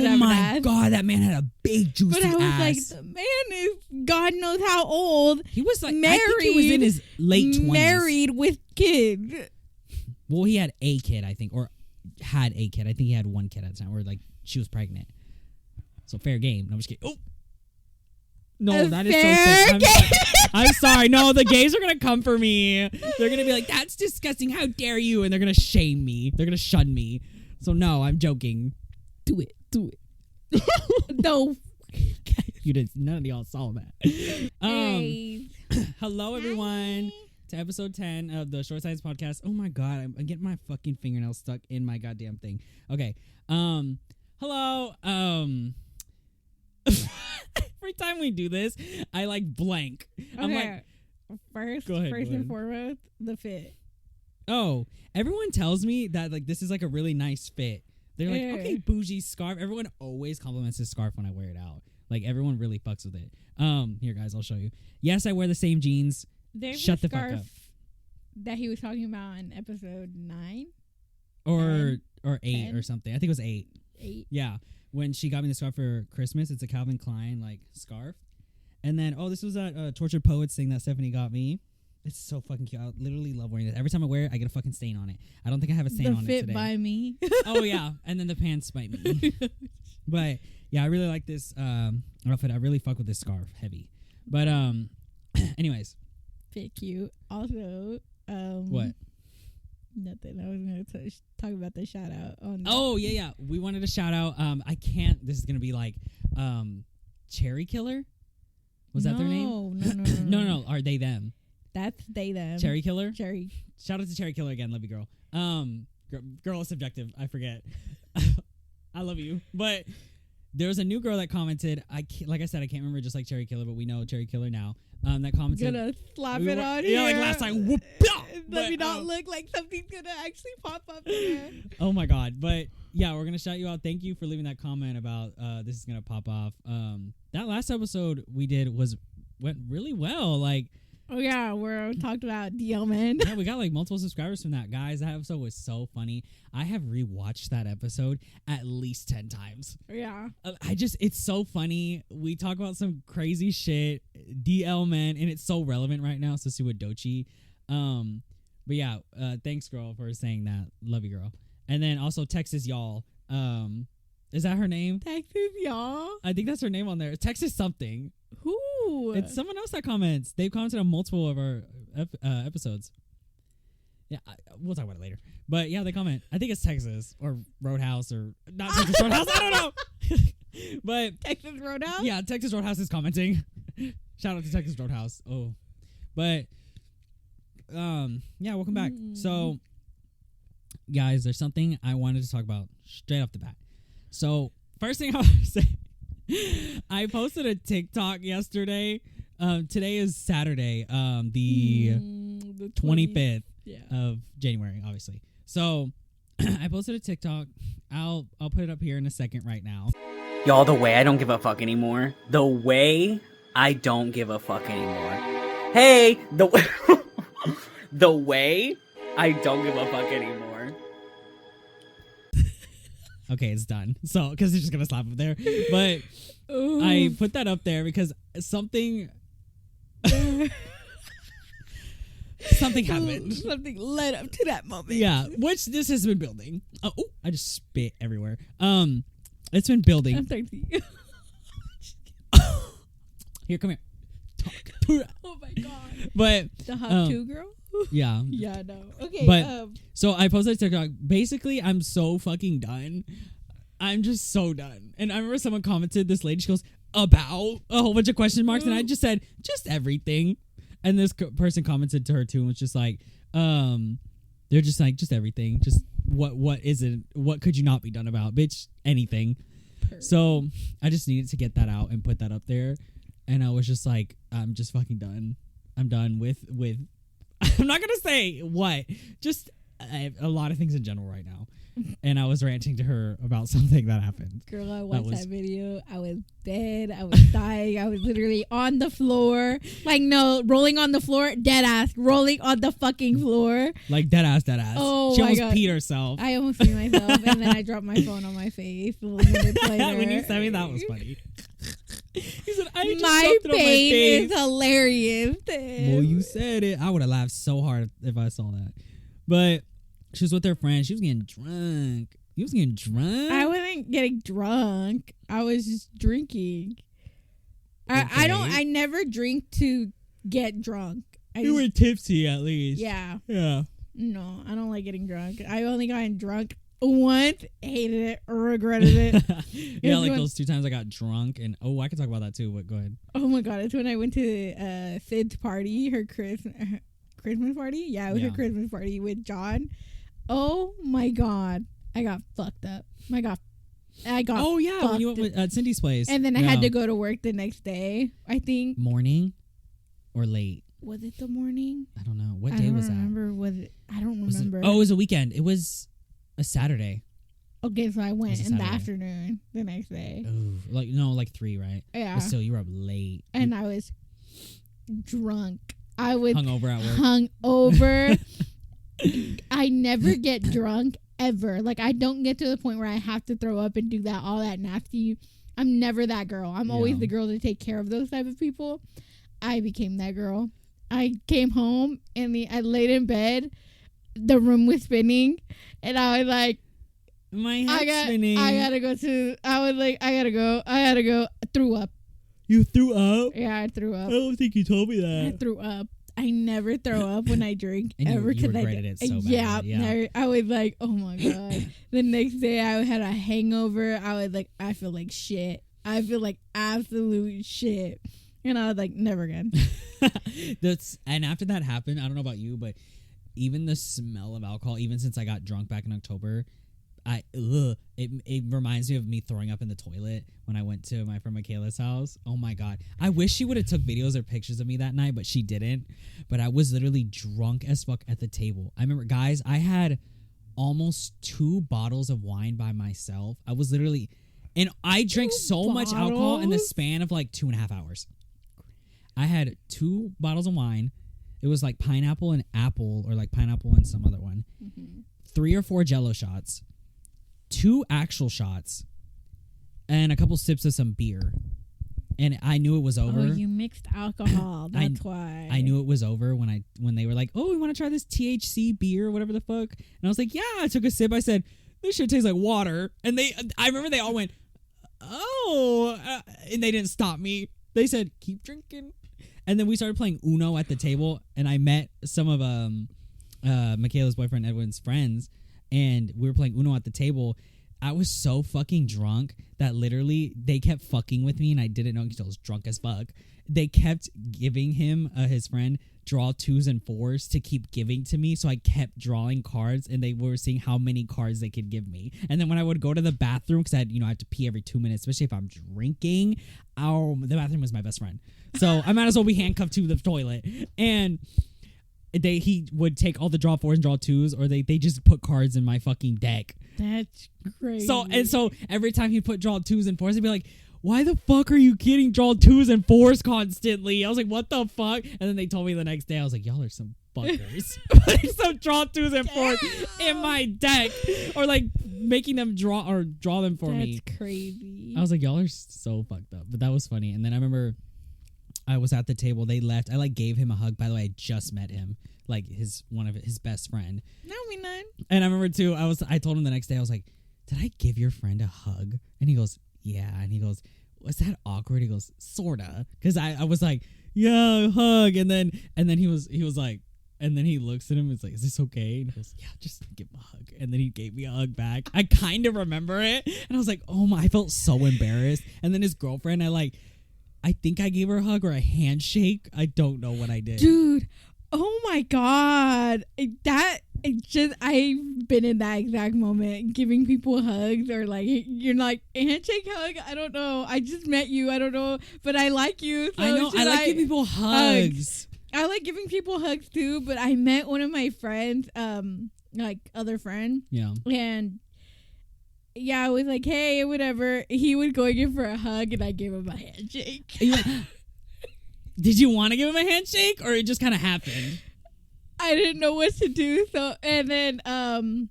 Oh my God, that man had a big juicy ass. But I was like, the man is God knows how old. He was like, married, I think he was in his late 20s. Married with kids. Well, he had a kid, I think, or had a kid. I think he had one kid at the time, or like she was pregnant. So fair game. No, I'm just kidding. Oh. No, that is so sick. I'm sorry. No, the gays are going to come for me. They're going to be like, that's disgusting. How dare you? And they're going to shame me. They're going to shun me. So no, I'm joking. Do it. No. You didn't. None of y'all saw that. Hey. Hello, everyone. To episode 10 of the Shortsigns podcast. Oh my God, I'm getting my fucking fingernail stuck in my goddamn thing. Okay. Hello. Every time we do this, I like blank. Okay. I'm like, first ahead. and foremost, the fit. Oh, everyone tells me that like this is like a really nice fit. They're like, Yeah. okay, bougie scarf. Everyone always compliments this scarf when I wear it out. Like everyone really fucks with it. Here, guys, I'll show you. Yes, I wear the same jeans. There's Shut a the fuck scarf up. that he was talking about in episode 9. Or 8 10? or something. I think it was 8. 8. Yeah. When she got me the scarf for Christmas, it's a Calvin Klein like scarf. And then, this was a Tortured Poets thing that Stephanie got me. It's so fucking cute. I literally love wearing this. Every time I wear it, I get a fucking stain on it. I don't think I have a stain on it fit today. by me. Oh yeah, and then the pants bite me. But yeah, I really like this outfit. I really fuck with this scarf, heavy. But anyways, Fit cute. Also, what? Nothing. I was gonna talk about the shout out on. Oh yeah. We wanted to shout out. I can't. This is gonna be like, Cherry Killer. Was that their name? No. No. Are they them? That's they them. Cherry Killer. Cherry. Shout out to Cherry Killer again. Love you, girl. Girl is subjective. I forget. I love you. But there was a new girl that commented. Like I said, I can't remember just like Cherry Killer, but we know Cherry Killer now. That commented. Gonna slap it on here. Yeah, like last time. Whoop, Let me not look like something's gonna actually pop up here. Oh my God. But yeah, we're gonna shout you out. Thank you for leaving that comment about this is gonna pop off. That last episode we did went really well. Like, oh yeah, we talked about DL men. yeah, we got like multiple subscribers from that. Guys, that episode was so funny. I have rewatched that episode at least 10 times. Yeah. It's so funny. We talk about some crazy shit, DL men, and it's so relevant right now. So Sua Dochi. But yeah, thanks girl for saying that. Love you, girl. And then also Texas y'all. Is that her name? Texas y'all. I think that's her name on there. Texas something. Who? It's someone else that comments. They've commented on multiple of our episodes. Yeah, we'll talk about it later. But yeah, they comment. I think it's Texas or Roadhouse or not Texas Roadhouse. I don't know. But Texas Roadhouse? Yeah, Texas Roadhouse is commenting. Shout out to Texas Roadhouse. Oh. But yeah, welcome back. So guys, there's something I wanted to talk about straight off the bat. So first thing I want to say, I posted a TikTok yesterday. Today is Saturday, the 25th of January, obviously. So I posted a TikTok. I'll put it up here in a second right now. Y'all, the way I don't give a fuck anymore. The way I don't give a fuck anymore. Hey, the way I don't give a fuck anymore. Okay, it's done. So, because it's just going to slap up there. But ooh. I put that up there because something happened. Something led up to that moment. Yeah, which this has been building. Oh, I just spit everywhere. It's been building. I'm thirsty. Here, come here. Talk. Oh my God. But the hot 2 girl? Yeah. Yeah, no. Okay. But so I posted a TikTok. Basically, I'm so fucking done. I'm just so done. And I remember someone commented, this lady, she goes, about a whole bunch of question marks. And I just said, just everything. And this person commented to her too and was just like, they're just like, just everything. Just what is it? What could you not be done about? Bitch, anything. Perfect. So I just needed to get that out and put that up there. And I was just like, I'm just fucking done. I'm done with I'm not going to say what. Just a lot of things in general right now. And I was ranting to her about something that happened. Girl, I watched that video. I was dead. I was dying. I was literally on the floor. Like, no, rolling on the floor. Dead ass. Rolling on the fucking floor. Like, dead ass. Oh, she my almost God. peed herself. I almost peed myself. And then I dropped my phone on my face a little minutes later. When you sent me, that was funny. He said, I just My dropped it on my pain face. is hilarious. Well, you said it. I would have laughed so hard if I saw that. But she was with her friend. She was getting drunk. You was getting drunk? I wasn't getting drunk. I was just drinking. I never drink to get drunk. You were tipsy at least. Yeah. Yeah. No, I don't like getting drunk. I only gotten drunk once, hated it, regretted it. Yeah, like those 2 times I got drunk and I can talk about that too, but go ahead. Oh my God, it's when I went to Sid's party, her Christmas party. Yeah, it was her Christmas party with John. Oh my God. I got fucked up. I got oh yeah, when you went with, at Cindy's place. And then I had to go to work the next day, I think. Morning or late? Was it the morning? I don't know. What day was that? I don't remember. It was a weekend. It was a Saturday. Okay, so I went in the afternoon the next day. Ooh, like 3, right? Yeah. But still, you were up late. And I was drunk. I was hungover at work. Hungover. I never get drunk ever. Like, I don't get to the point where I have to throw up and do that all that nasty. I'm never that girl. I'm always the girl to take care of those type of people. I became that girl. I came home and I laid in bed. The room was spinning, and I was like, "My head's spinning. I gotta go to." I was like, "I gotta go. I gotta go." I threw up. You threw up? Yeah, I threw up. I don't think you told me that. I threw up. I never throw up when I drink and ever. You regretted it so bad. Yeah. I was like, oh my God. The next day I had a hangover. I was like, I feel like shit. I feel like absolute shit. And I was like, never again. And after that happened, I don't know about you, but even the smell of alcohol, even since I got drunk back in October, it reminds me of me throwing up in the toilet when I went to my friend Michaela's house. Oh my God. I wish she would have took videos or pictures of me that night, but she didn't. But I was literally drunk as fuck at the table. I remember, guys, I had almost 2 bottles of wine by myself. I was literally, and I drank so much alcohol in the span of like 2.5 hours. I had 2 bottles of wine. It was like pineapple and apple, or like pineapple and some other one. 3 or 4 Jello shots. 2 actual shots, and a couple sips of some beer, and I knew it was over. Oh, you mixed alcohol. That's why. I knew it was over when they were like, "Oh, we want to try this THC beer, or whatever the fuck," and I was like, "Yeah." I took a sip. I said, "This shit tastes like water," and I remember they all went, "Oh," and they didn't stop me. They said, "Keep drinking," and then we started playing Uno at the table, and I met some of Michaela's boyfriend Edwin's friends. And we were playing Uno at the table. I was so fucking drunk that literally they kept fucking with me, and I didn't know because I was drunk as fuck. They kept giving him, his friend, draw 2s and 4s to keep giving to me. So I kept drawing cards, and they were seeing how many cards they could give me. And then when I would go to the bathroom, because I had to pee every 2 minutes, especially if I'm drinking, the bathroom was my best friend. So I might as well be handcuffed to the toilet. And he would take all the draw 4s and draw 2s, or they just put cards in my fucking deck. That's crazy. So every time he put draw 2s and 4s, he'd be like, "Why the fuck are you getting draw 2s and 4s constantly?" I was like, "What the fuck?" And then they told me the next day, I was like, "Y'all are some fuckers." Putting some draw 2s and 4s in my deck, or like making them draw them for me. That's crazy. I was like, "Y'all are so fucked up." But that was funny. And then I remember I was at the table. They left. I like gave him a hug. By the way, I just met him, like one of his best friend. No, me none. And I remember too. I told him the next day. I was like, "Did I give your friend a hug?" And he goes, "Yeah." And he goes, "Was that awkward?" He goes, "Sorta," because I was like, "Yeah, hug." And then he was like, and then he looks at him. And is like, "Is this okay?" And he goes, "Yeah, just give him a hug." And then he gave me a hug back. I kind of remember it, and I was like, "Oh my!" I felt so embarrassed. And then his girlfriend, I think I gave her a hug or a handshake. I don't know what I did. Dude, oh my God. I've been in that exact moment, giving people hugs, or like, you're like, handshake hug? I don't know. I just met you. I don't know. But I like you. So I know. I like giving people hugs. I like giving people hugs too, but I met one of my friends, like other friend. Yeah. And yeah, I was like, hey, whatever. He would go in for a hug, and I gave him a handshake. Did you want to give him a handshake, or it just kind of happened? I didn't know what to do. So, and then an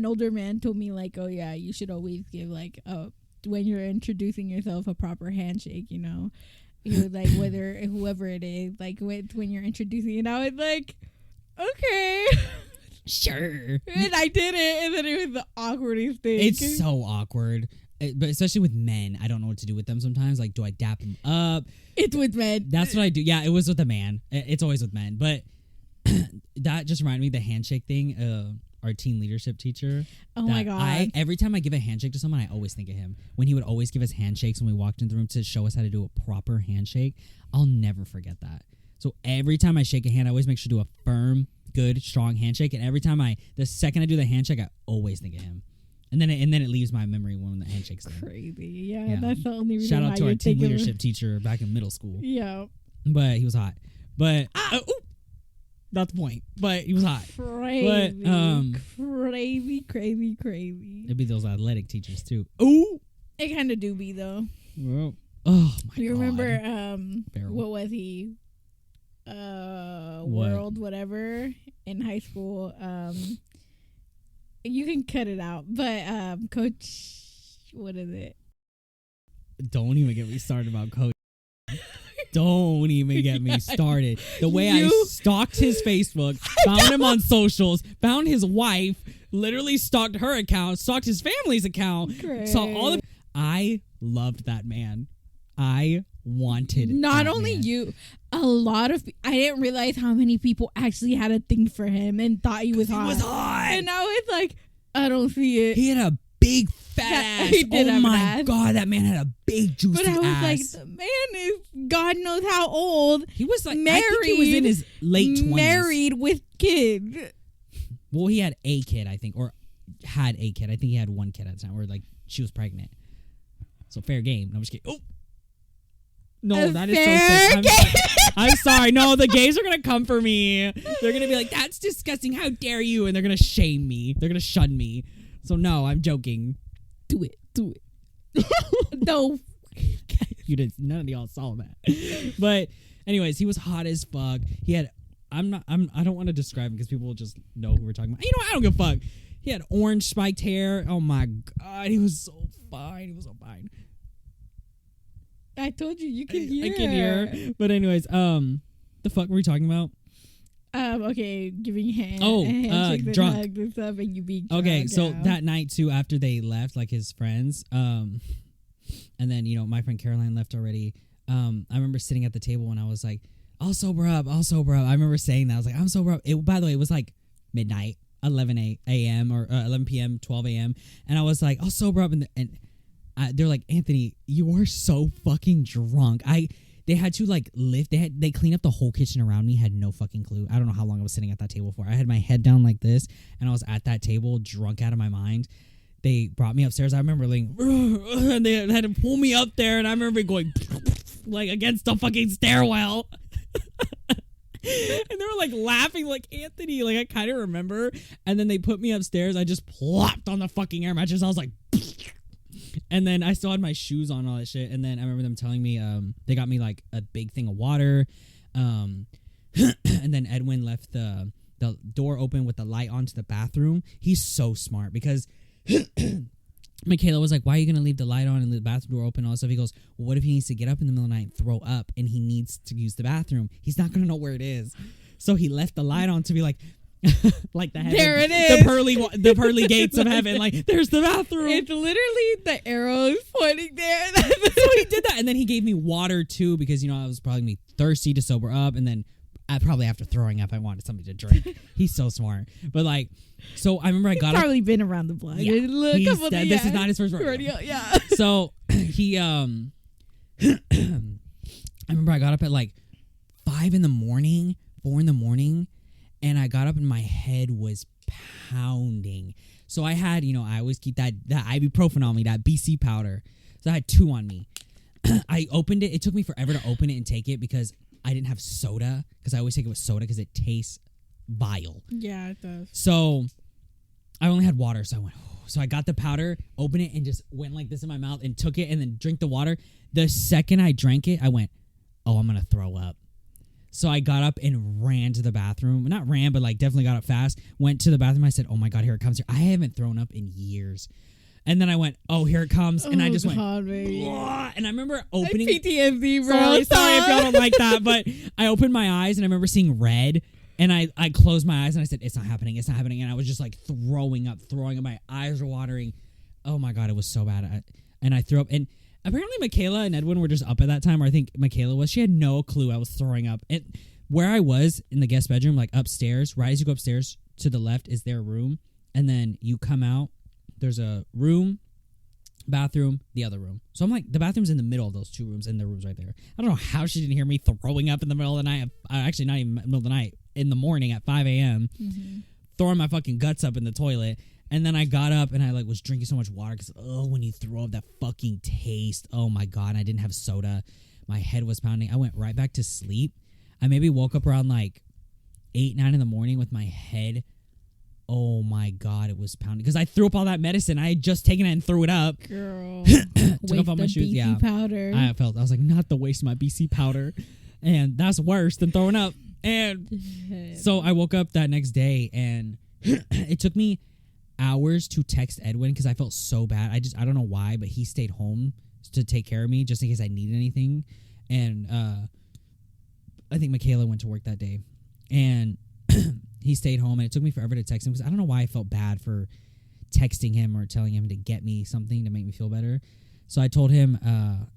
older man told me like, oh yeah, you should always give like when you're introducing yourself a proper handshake. You know, he was like whoever it is, like when you're introducing, and I was like, okay. Sure. And I did it, and then it was the awkwardest thing. It's so awkward. But especially with men, I don't know what to do with them sometimes. Like, do I dap them up? It's with men. That's what I do. Yeah, it was with a man. It's always with men. But that just reminded me of the handshake thing. Our teen leadership teacher. Oh my God. Every time I give a handshake to someone, I always think of him. When he would always give us handshakes when we walked into the room to show us how to do a proper handshake. I'll never forget that. So every time I shake a hand, I always make sure to do a firm, good, strong handshake. And every time the second I do the handshake, I always think of him. And then it leaves my memory when the handshake's done. Crazy. Yeah, that's the only reason. Shout out to our team leadership teacher back in middle school. Yeah. But he was hot. But not the point. But he was hot. Crazy. But Crazy. It'd be those athletic teachers too. Ooh. It kind of do be though. Well, oh my God. You remember what was he? World whatever in high school. You can cut it out, but Coach, what is it? Don't even get me started about Coach. Don't even get me started. The way I stalked his Facebook, found him on socials, found his wife, literally stalked her account, stalked his family's account, saw all the. I loved that man. I wanted not that only man. you, a lot of. I didn't realize how many people actually had a thing for him and thought he was hot. He was hot, and now it's like I don't see it. He had a big fat ass. He did oh have my an ass. God, that man had a big juicy But I was ass. like, the man is God knows how old. He was like married. I think he was in his late 20s. Married with kids. Well, he had a kid, I think, or had a kid. I think he had one kid at the time, or like she was pregnant. So fair game. No, I'm just kidding. Oh. No, that is so sick. I'm sorry. No, the gays are going to come for me. They're going to be like, that's disgusting. How dare you? And they're going to shame me. They're going to shun me. So, no, I'm joking. Do it. No. You didn't. None of y'all saw that. But, anyways, he was hot as fuck. He had. I don't want to describe him because people will just know who we're talking about. You know what? I don't give a fuck. He had orange spiked hair. Oh, my God. He was so fine. He was so fine. I told you can hear. I can hear. But anyways, the fuck were we talking about? Okay, giving handshakes and drunk. hugs and stuff, and you being drunk. Okay, so that night too, after they left, like his friends, and then my friend Caroline left already. I remember sitting at the table and I was like, "I'll sober up." I remember saying that. I was like, "I'm sober up." By the way, it was like midnight, 11 a.m. or 11 p.m., 12 a.m., and I was like, "I'll sober up," and they're like, "Anthony, you are so fucking drunk." They had to like lift. They cleaned up the whole kitchen around me. Had no fucking clue. I don't know how long I was sitting at that table for. I had my head down like this, and I was at that table, drunk out of my mind. They brought me upstairs. I remember like, and they had to pull me up there, and I remember going like against the fucking stairwell. And they were like laughing, like, Anthony, like I kind of remember. And then they put me upstairs. I just plopped on the fucking air mattress. I was like. And then I still had my shoes on, all that shit. And then I remember them telling me they got me like a big thing of water. And then Edwin left the door open with the light onto the bathroom. He's so smart because Michaela was like, "Why are you gonna leave the light on and the bathroom door open?" All that stuff. He goes, "Well, what if he needs to get up in the middle of the night and throw up and he needs to use the bathroom? He's not gonna know where it is." So he left the light on to be like. Like the heaven, there it is, the pearly gates of heaven. Like there's the bathroom. It's literally the arrows pointing there. So he did that, and then he gave me water too because I was probably gonna be thirsty to sober up, and then probably after throwing up, I wanted something to drink. He's so smart, but like, so I remember I got probably up, been around the block. Yeah, this is not his first rodeo. Yeah. So he I remember I got up at like 4 in the morning. And I got up and my head was pounding. So I had, I always keep that ibuprofen on me, that BC powder. So I had 2 on me. I opened it. It took me forever to open it and take it because I didn't have soda. Because I always take it with soda because it tastes vile. Yeah, it does. So I only had water, so I went. So I got the powder, opened it, and just went like this in my mouth and took it and then drank the water. The second I drank it, I went, oh, I'm gonna throw up. So I got up and ran to the bathroom. Not ran, but like definitely got up fast. Went to the bathroom. I said, oh my God, here it comes. I haven't thrown up in years. And then I went, oh, here it comes. And I just went, blah. And I remember opening. PTSD, bro. Sorry if y'all don't like that. But I opened my eyes and I remember seeing red. And I closed my eyes and I said, it's not happening. It's not happening. And I was just like throwing up. My eyes were watering. Oh my God, it was so bad. And I threw up. And apparently Michaela and Edwin were just up at that time, or I think Michaela was. She had no clue I was throwing up. And where I was in the guest bedroom, like upstairs, right as you go upstairs to the left is their room. And then you come out, there's a room, bathroom, the other room. So I'm like, the bathroom's in the middle of those two rooms, and the room's right there. I don't know how she didn't hear me throwing up in the middle of the night. Actually, not even middle of the night. In the morning at 5 a.m., throwing my fucking guts up in the toilet. And then I got up and I like was drinking so much water because, when you throw up that fucking taste, oh my God, and I didn't have soda. My head was pounding. I went right back to sleep. I maybe woke up around like 8, 9 in the morning with my head. Oh my God, it was pounding because I threw up all that medicine. I had just taken it and threw it up. Girl. Took off all my shoes. BC Yeah. powder. I was like, not the waste of my BC powder. And that's worse than throwing up. And so I woke up that next day and it took me hours to text Edwin because I felt so bad. I don't know why, but he stayed home to take care of me just in case I needed anything. And I think Michaela went to work that day. And he stayed home and it took me forever to text him because I don't know why I felt bad for texting him or telling him to get me something to make me feel better. So I told him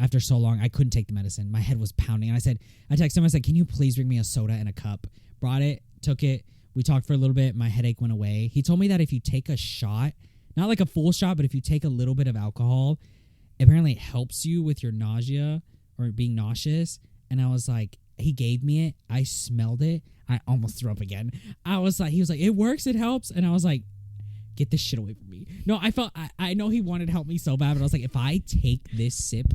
after so long, I couldn't take the medicine. My head was pounding. And I texted him, I said, can you please bring me a soda and a cup? Brought it, took it. We talked for a little bit. My headache went away. He told me that if you take a shot, not like a full shot, but if you take a little bit of alcohol, apparently it helps you with your nausea or being nauseous. And I was like, he gave me it. I smelled it. I almost threw up again. He was like, it works. It helps. And I was like, get this shit away from me. No, I know he wanted to help me so bad, but I was like, if I take this sip,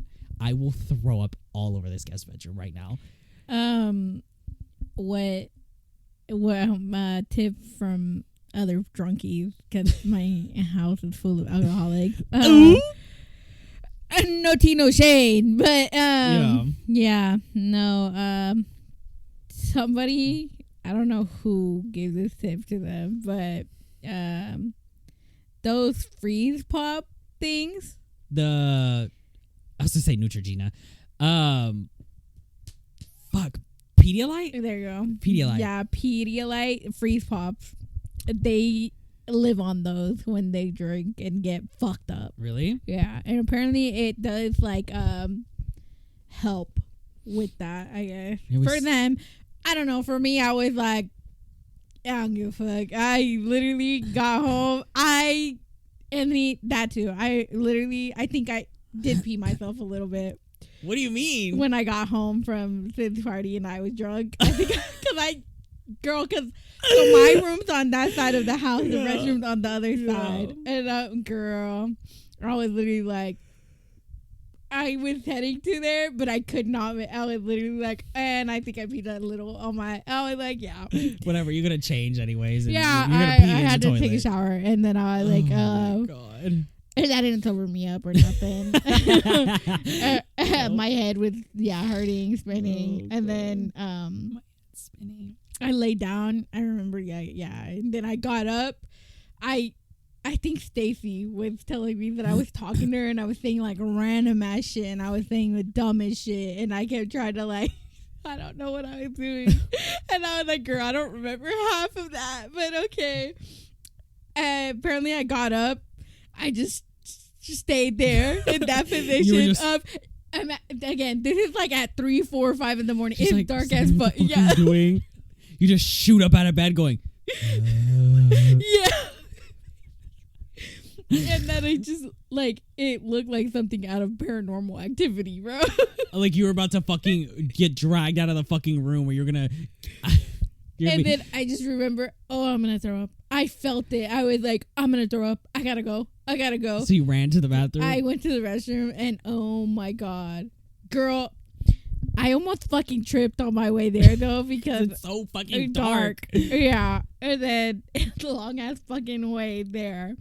I will throw up all over this guest bedroom right now. What tip from other drunkies, because my house is full of alcoholics. No tea, no shade, but somebody, I don't know who gave this tip to them, but those freeze pop things. I was gonna say Neutrogena. Pedialyte? There you go. Pedialyte. Yeah, Pedialyte freeze pops. They live on those when they drink and get fucked up. Really? Yeah, and apparently it does like help with that, I guess. For them, I don't know. For me, I was like, I don't give a fuck. I literally got home. That too. I think I did pee myself a little bit. What do you mean? When I got home from Sid's party and I was drunk. I think because my room's on that side of the house, the restroom's on the other side. And I was literally like, I was heading to there, but I could not. I was literally like, and I think I peed a little on my. I was like, yeah, whatever. You're gonna change anyways. And yeah, you're gonna pee I had to toilet. take a shower, and then I was like, oh my God. And that didn't sober me up or nothing. My head was hurting, spinning, and then my head spinning. I laid down. I remember, and then I got up. I think Stacy was telling me that I was talking to her and I was saying like random ass shit and I was saying the dumbest shit and I kept trying to like, I don't know what I was doing. And I was like, girl, I don't remember half of that, but okay. Apparently I got up. I just stayed there in that position of, again, this is like at 3, 4, 5 in the morning. It's like, dark as fuck. Yeah. You just shoot up out of bed going, yeah. And then I just, like, it looked like something out of Paranormal Activity, bro. Like you were about to fucking get dragged out of the fucking room where you're gonna... then I just remember, I'm gonna throw up. I felt it. I was like, I'm gonna throw up. I gotta go. So you ran to the bathroom? I went to the restroom and oh my God. Girl, I almost fucking tripped on my way there though because it's so fucking dark. Yeah, and then it's a long ass fucking way there.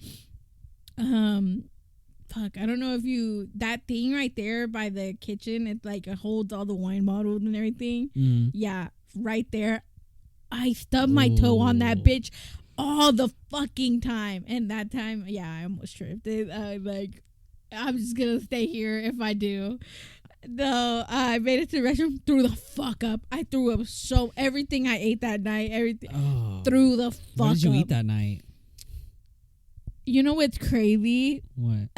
Fuck, I don't know if that thing right there by the kitchen, it like it holds all the wine bottles and everything. Yeah, right there. I stubbed my toe on that bitch all the fucking time, and that time, yeah, I almost tripped. I'm just gonna stay here if I do. No, I made it to the restroom, threw the fuck up. I threw up everything I ate that night, threw the fuck up. What did you eat that night? You know what's crazy? What?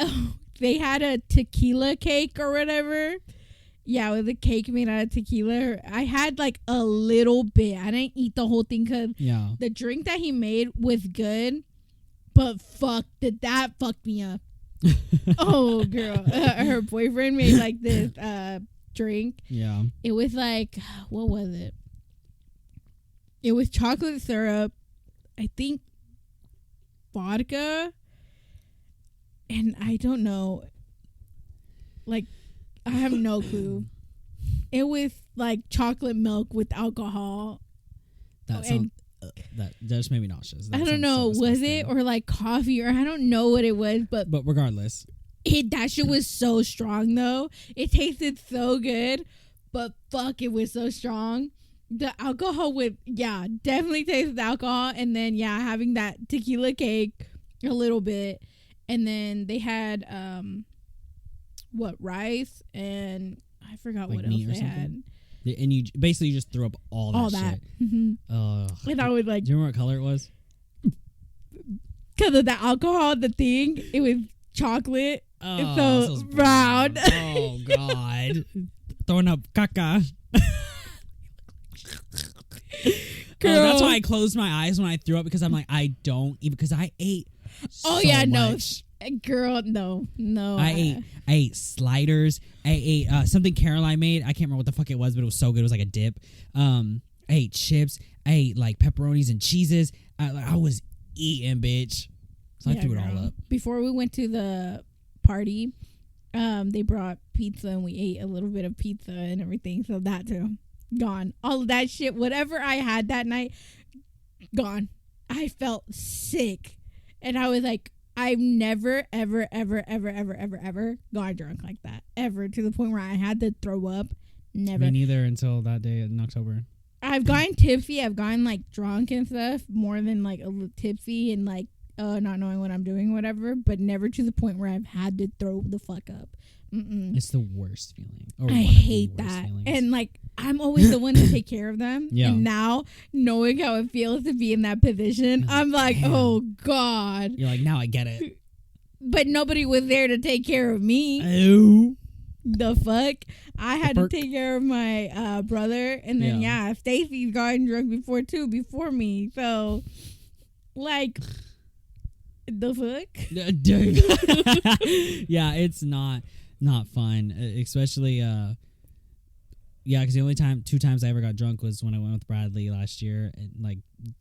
They had a tequila cake or whatever. Yeah, with a cake made out of tequila. I had like a little bit. I didn't eat the whole thing because the drink that he made was good, but that fucked me up. Oh, girl. Her boyfriend made like this drink. Yeah. It was like, what was it? It was chocolate syrup, I think vodka, and I don't know. Like, I have no clue. It was like chocolate milk with alcohol. That just made me nauseous. I don't know. So was it or like coffee or I don't know what it was, but regardless, that shit was so strong though. It tasted so good, but fuck, it was so strong. The alcohol definitely tasted the alcohol, and then having that tequila cake a little bit, and then they had rice and I forgot like what else they had. And you basically just threw up all that shit. Mm-hmm. And I would like. Do you remember what color it was? Because of the alcohol, the thing, it was chocolate. Oh, so brown. Oh God, throwing up caca. Girl. That's why I closed my eyes when I threw up because I'm like I don't even because I ate. Much. Girl, no. I ate sliders. I ate something Caroline made. I can't remember what the fuck it was, but it was so good. It was like a dip. I ate chips. I ate like pepperonis and cheeses. I was eating, bitch. So I threw it all up. Before we went to the party, they brought pizza and we ate a little bit of pizza and everything. So that too, gone. All of that shit, whatever I had that night, gone. I felt sick, and I was like, I've never, ever, ever, ever, ever, ever, ever gone drunk like that. Ever. To the point where I had to throw up. Never. Me neither until that day in October. I've gotten tipsy. I've gotten like drunk and stuff more than like a little tipsy and like not knowing what I'm doing, whatever. But never to the point where I've had to throw the fuck up. Mm-mm. It's the worst feeling. I hate that. Feelings. And like, I'm always the one to take care of them. Yeah. And now, knowing how it feels to be in that position, I'm like, damn. Oh, God. You're like, now I get it. But nobody was there to take care of me. Oh. The fuck? I had to take care of my brother. And then, Stacy's gotten drunk before me. So, like, the fuck? Yeah, it's not fun. Especially, because the only two times I ever got drunk was when I went with Bradley last year, like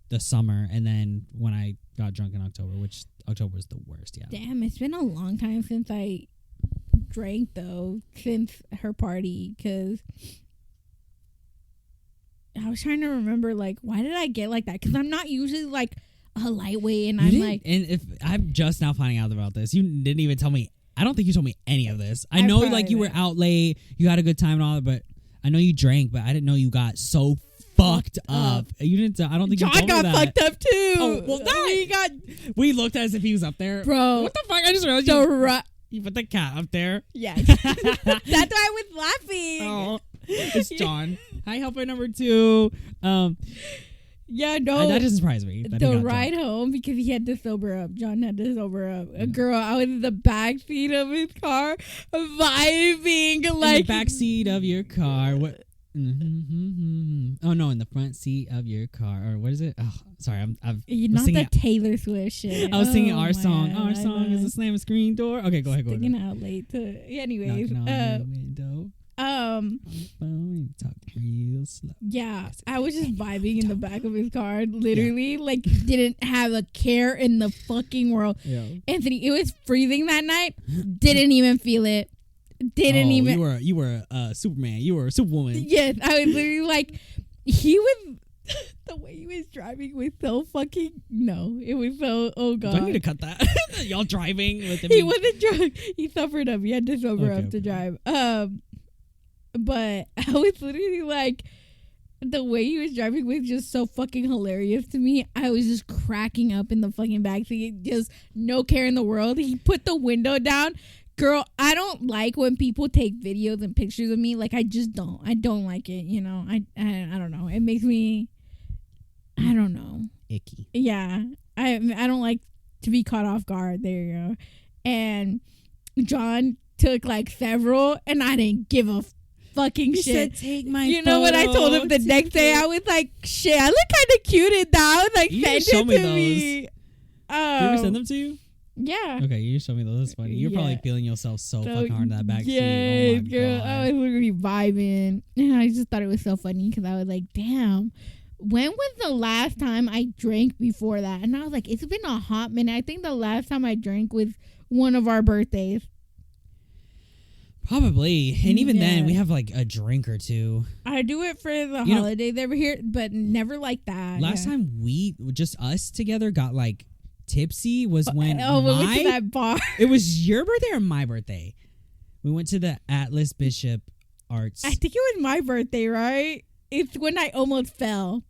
the summer, and then when I got drunk in October, which October was the worst. Yeah. Damn, it's been a long time since I drank though, since her party, because I was trying to remember like why did I get like that? Because I'm not usually like a lightweight, and if I'm just now finding out about this, you didn't even tell me. I don't think you told me any of this. I know like you were out late, you had a good time and all that, but I know you drank, but I didn't know you got so fucked up. You didn't. I don't think John you told got me that. fucked up too. Oh well, we looked at as if he was up there, bro. What the fuck? I just realized you put the cat up there. Yeah, that's why I was laughing. Oh, it's John. Hi, helper number 2. Yeah, no. That doesn't surprise me. The ride home, because he had to sober up. John had to sober up. A girl, I was in the back seat of his car, vibing like in the back seat of your car. What? Oh no, in the front seat of your car, or what is it? Oh, sorry, I'm not the Taylor Swift shit. I was singing our song. Our song is a slam screen door. Okay, go ahead. Sticking out late to. Anyways, knocking on your window. Talk real slow. Yeah, I was just vibing in the back of his car, literally, like didn't have a care in the fucking world. Yeah. Anthony, it was freezing that night. Didn't even feel it. didn't even. You were Superman. You were a Superwoman. Yes, I was literally like, he was. The way he was driving was so fucking it was so god. Do I need to cut that? Y'all driving with him? He wasn't drunk. He suffered up. He had to sober up to drive. But I was literally like, the way he was driving was just so fucking hilarious to me. I was just cracking up in the fucking backseat, just no care in the world. He put the window down. Girl, I don't like when people take videos and pictures of me. Like, I just don't. I don't like it. You know, I don't know. It makes me. I don't know. Icky. Yeah. I don't like to be caught off guard. There you go. And John took like several, and I didn't give a fucking shit. Said, take my you know what I told him the next day? I was like, shit, I look kind of cute in that. I was like, you send it show me to those. me. Did you ever send them to you? Yeah. Okay, you show me those. That's funny. You're probably feeling yourself so fucking hard in that back yes, seat. Oh my girl. God. I was literally vibing. And I just thought it was so funny because I was like, damn. When was the last time I drank before that? And I was like, it's been a hot minute. I think the last time I drank was one of our birthdays. Probably. And even then, we have like a drink or two. I do it for the holidays over here, but never like that. Last time just us together, got like tipsy was when we went to that bar. It was your birthday or my birthday? We went to the Atlas Bishop Arts. I think it was my birthday, right? It's when I almost fell.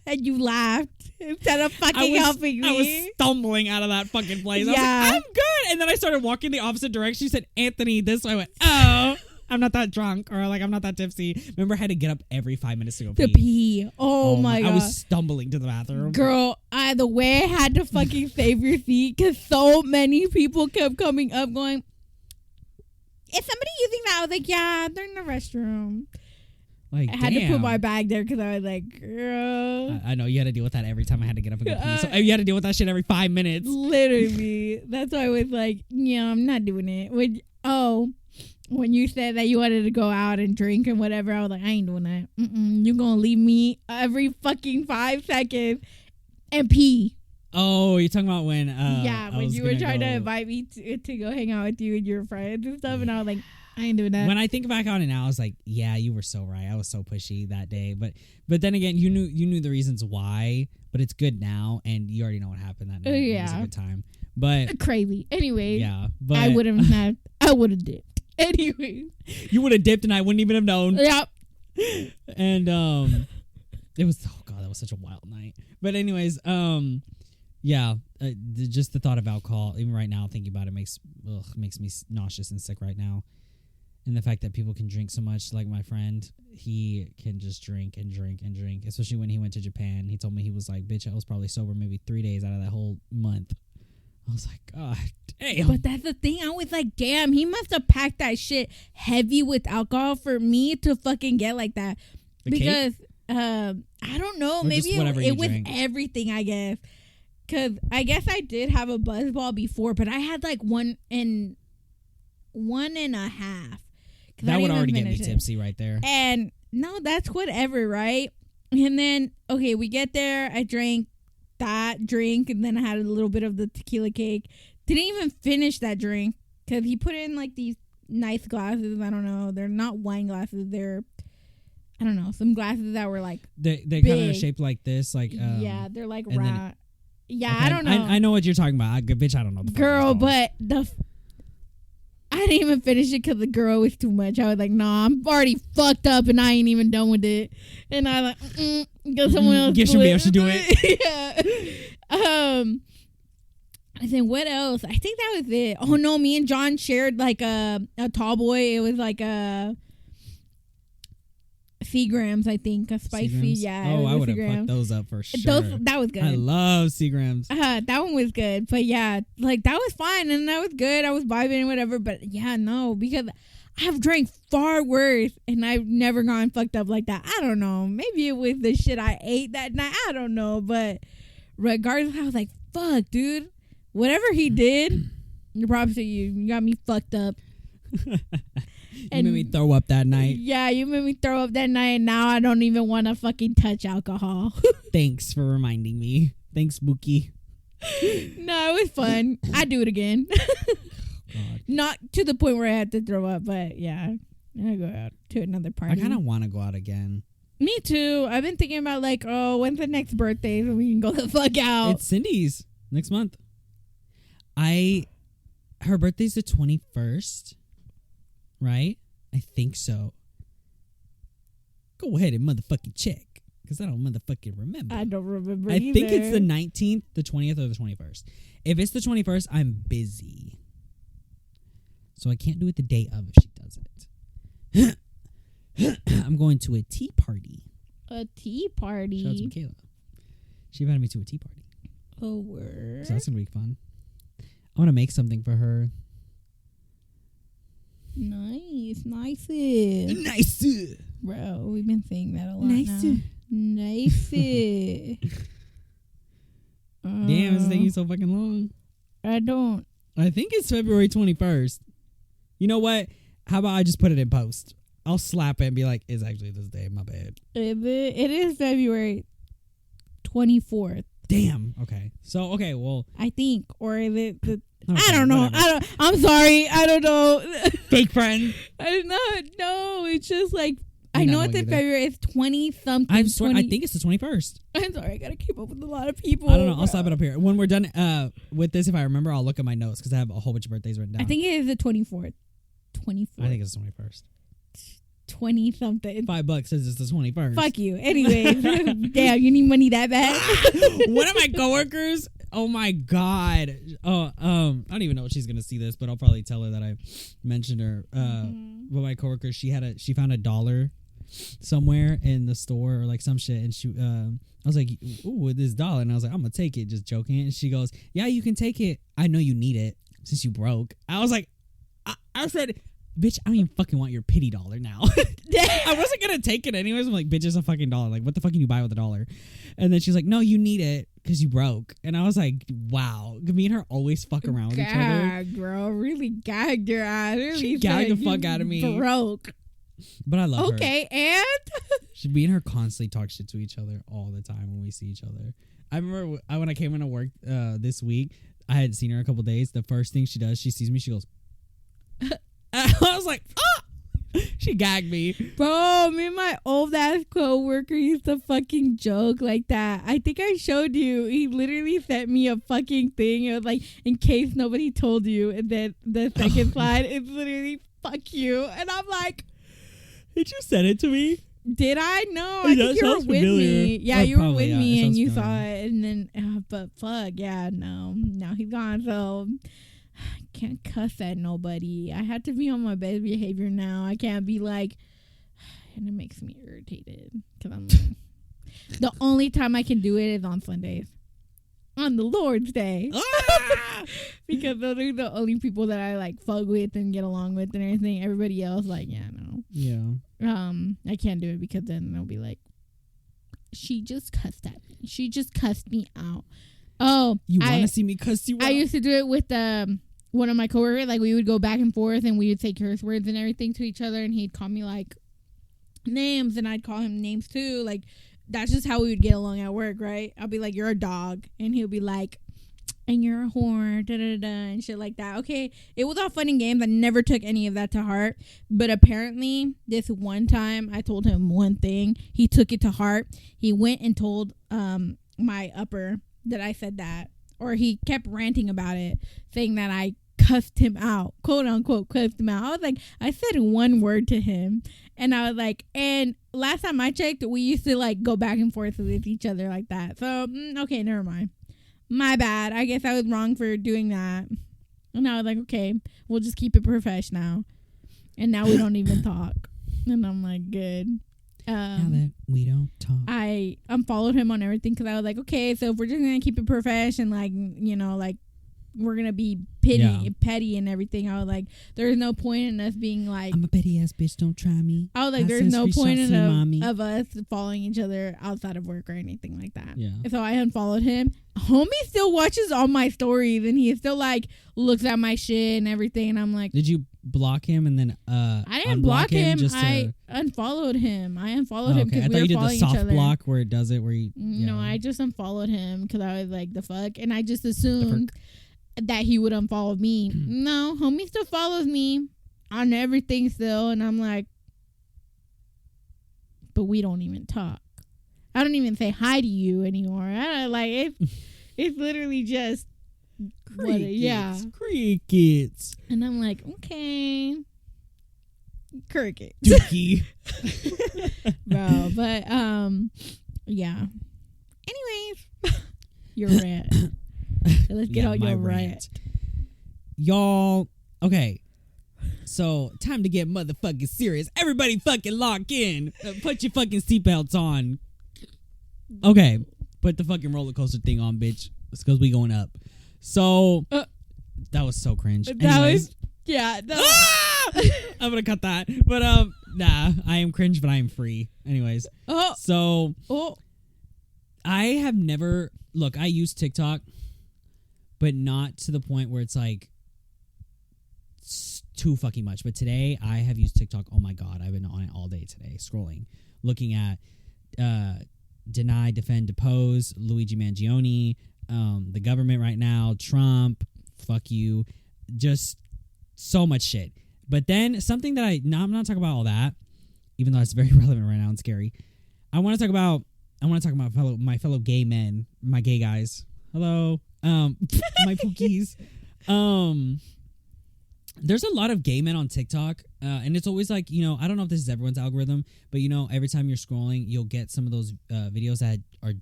And you laughed instead of fucking helping me. I was stumbling out of that fucking place. Yeah. I was like, I'm good. And then I started walking the opposite direction. You said, Anthony, this way. I went, oh, I'm not that drunk, or like I'm not that tipsy. Remember, I had to get up every 5 minutes to go pee. Oh my God. I was stumbling to the bathroom. Girl, the way I had to fucking save your seat, because so many people kept coming up going, is somebody using that? I was like, yeah, they're in the restroom. Like, I had to put my bag there because I was like, girl. I know you had to deal with that every time I had to get up and go pee. So you had to deal with that shit every 5 minutes. Literally. That's why I was like, yeah, I'm not doing it. When you said that you wanted to go out and drink and whatever, I was like, I ain't doing that. You're going to leave me every fucking 5 seconds and pee. Oh, you're talking about when when you were trying to invite me to go hang out with you and your friends and stuff, and I was like, I ain't doing that. When I think back on it now, I was like, yeah, you were so right. I was so pushy that day. But then again, you knew the reasons why, but it's good now, and you already know what happened that night. Yeah. It was a good time. But crazy. Anyway. Yeah. But I would have dipped. Anyway. You would have dipped and I wouldn't even have known. Yep. And it was, oh God, that was such a wild night. But anyways, just the thought of alcohol, even right now, thinking about it makes me nauseous and sick right now. And the fact that people can drink so much, like my friend, he can just drink and drink and drink, especially when he went to Japan. He told me he was like, bitch, I was probably sober maybe 3 days out of that whole month. I was like, God damn. But that's the thing. I was like, damn, he must have packed that shit heavy with alcohol for me to fucking get like that. Because, I don't know. Or maybe it was drank. everything, I guess. Because I guess I did have a buzzball before, but I had like one and a half. That would already get me tipsy right there. And no, that's whatever, right? And then, okay, we get there. I drank that drink, and then I had a little bit of the tequila cake. Didn't even finish that drink because he put in like these nice glasses. I don't know. They're not wine glasses. They're, I don't know, some glasses that were like they kind of shaped like this, like yeah, they're like round. Yeah, okay, I don't know. I know what you're talking about. Bitch, I don't know. Girl, but I didn't even finish it because the girl was too much. I was like, nah, I'm already fucked up and I ain't even done with it. And I was like, get someone else. Get somebody else to do it. Yeah. And then what else? I think that was it. Oh no, me and John shared like a tall boy. It was like a Seagrams, I think, a spicy. Yeah. Oh, I would have fucked those up for sure. That was good. I love Seagrams. That one was good, but yeah, like that was fine and that was good. I was vibing and whatever, but yeah, no, because I've drank far worse and I've never gone fucked up like that. I don't know. Maybe it was the shit I ate that night. I don't know, but regardless, I was like, fuck, dude. Whatever he did, props to you. You got me fucked up. You made me throw up that night. Yeah, you made me throw up that night, and now I don't even want to fucking touch alcohol. Thanks for reminding me. Thanks, Mookie. No, it was fun. I'd do it again. God. Not to the point where I had to throw up, but yeah, I go out to another party. I kind of want to go out again. Me too. I've been thinking about like, oh, when's the next birthday so we can go the fuck out? It's Cindy's next month. Her birthday's the 21st, right? I think so. Go ahead and motherfucking check. Because I don't motherfucking remember. I don't remember I either. think it's the 19th, the 20th, or the 21st. If it's the 21st, I'm busy. So I can't do it the day of if she does it. I'm going to a tea party. A tea party? Shout out to Michaela. She invited me to a tea party. Oh, word. So that's going to be fun. I want to make something for her. Nice. Nice. Bro, we've been saying that a lot Nice. now. Nice. Damn, it's taking so fucking long. I don't. I think it's February 21st. You know what? How about I just put it in post? I'll slap it and be like, it's actually this day. My bad. It is February 24th. Damn. Okay. So, okay, well. I think. Or is it the... Okay, I don't know. whatever. I'm sorry. I don't know. Fake friend. I do not know. It's just like... Me I not know it's knowing in either. February. It's 20-something. I think it's the 21st. I'm sorry. I got to keep up with a lot of people. I don't know. I'll slap it up here. When we're done with this, if I remember, I'll look at my notes because I have a whole bunch of birthdays written down. I think it is the 24th. 24th. I think it's the 21st. 20-something. $5 says it's the 21st. Fuck you. Anyways. Damn, you need money that bad? One of my coworkers, oh my God. I don't even know if she's gonna see this, but I'll probably tell her that I mentioned her. But my coworker, she found $1 somewhere in the store or like some shit, and she I was like, ooh, this $1, and I was like, I'm gonna take it, just joking. And she goes, yeah, you can take it. I know you need it since you broke. I was like, I said, bitch, I don't even fucking want your pity $1 now. I wasn't gonna take it anyways. I'm like, bitch, it's a fucking $1. Like, what the fuck can you buy with $1? And then she's like, no, you need it because you broke. And I was like, wow. Me and her always fuck around with each other. Gagged, bro. Really gagged your ass. Really She gagged the fuck out of me. Broke. But I love her. Okay, and? Me and her constantly talk shit to each other all the time when we see each other. I remember when I came into work this week, I hadn't seen her in a couple days. The first thing she does, she sees me, she goes, I was like, ah! She gagged me. Bro, me and my old ass coworker used to fucking joke like that. I think I showed you. He literally sent me a fucking thing. It was like, in case nobody told you. And then the second slide is literally, fuck you. And I'm like, did you send it to me? did I? No, I think you were with me. Yeah, you were with me and you saw it. And then, but fuck, yeah, no. Now he's gone, so... can't cuss at nobody. I had to be on my best behavior now. I can't be like, and it makes me irritated because I'm like, the only time I can do it is on Sundays, on the Lord's Day, because those are the only people that I like fuck with and get along with and everything. Everybody else, like, yeah, no, I can't do it because then they'll be like, she just cussed at me. She just cussed me out. Oh, you want to see me cuss you out? I used to do it with one of my coworkers. Like, we would go back and forth and we would say curse words and everything to each other, and he'd call me like names and I'd call him names too. Like, that's just how we would get along at work, right? I'll be like, you're a dog, and he'll be like, and you're a whore, da da da, and shit like that. Okay, it was all fun and games. I never took any of that to heart, but apparently this one time I told him one thing, he took it to heart. He went and told my upper that I said that, or he kept ranting about it, saying that I cussed him out, quote unquote cussed him out. I was like, I said one word to him, and I was like, and last time I checked, we used to like go back and forth with each other like that. So okay, never mind, my bad. I guess I was wrong for doing that. And I was like, okay, we'll just keep it professional. And now we don't even talk, and I'm like, good. Now that we don't talk, I unfollowed him on everything because I was like, okay, so if we're just gonna keep it professional, like, you know, like we're gonna be petty and everything, I was like, there's no point in us being like, I'm a petty ass bitch, don't try me. I was like, there's no point in of us following each other outside of work or anything like that. Yeah. So I unfollowed him. Homie still watches all my stories and he still like looks at my shit and everything, and I'm like, did you block him and then I didn't block him. I unfollowed him. I unfollowed him because we were following each other. I thought you did the soft block where it does it where you. No, I just unfollowed him because I was like, the fuck, and I just assumed that he would unfollow me. No, homie still follows me on everything still, and I'm like, but we don't even talk. I don't even say hi to you anymore. I don't like it's literally just crickets. And I'm like, okay, crickets, Dookie. bro. But yeah. Anyways, your rant. So let's get on your rant. Y'all, okay. So, time to get motherfucking serious. Everybody fucking lock in. Put your fucking seatbelts on. Okay. Put the fucking roller coaster thing on, bitch. It's because we going up. So, that was so cringe. Anyways. I'm gonna cut that. But, nah. I am cringe, but I am free. Anyways. So, I have never... Look, I use TikTok, but not to the point where it's like too fucking much. But today I have used TikTok. Oh my God. I've been on it all day today, scrolling, looking at deny, defend, depose, Luigi Mangione, the government right now, Trump, fuck you, just so much shit. But then something that I'm not talking about all that, even though it's very relevant right now and scary. I want to talk about my fellow gay men, my gay guys. Hello. My pookies. There's a lot of gay men on TikTok, and it's always like, I don't know if this is everyone's algorithm, but every time you're scrolling, you'll get some of those videos that are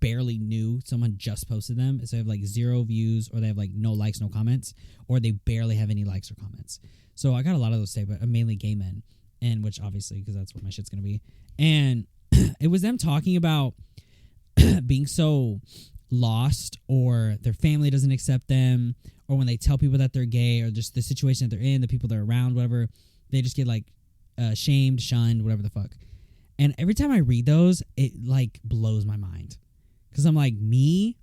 barely new. Someone just posted them, so they have like 0 views, or they have like no likes, no comments, or they barely have any likes or comments. So I got a lot of those today, but mainly gay men, and which obviously, because that's what my shit's gonna be. And it was them talking about being so lost, or their family doesn't accept them, or when they tell people that they're gay, or just the situation that they're in, the people they're around, whatever, they just get like shamed, shunned, whatever the fuck. And every time I read those, it like blows my mind, because I'm like, me,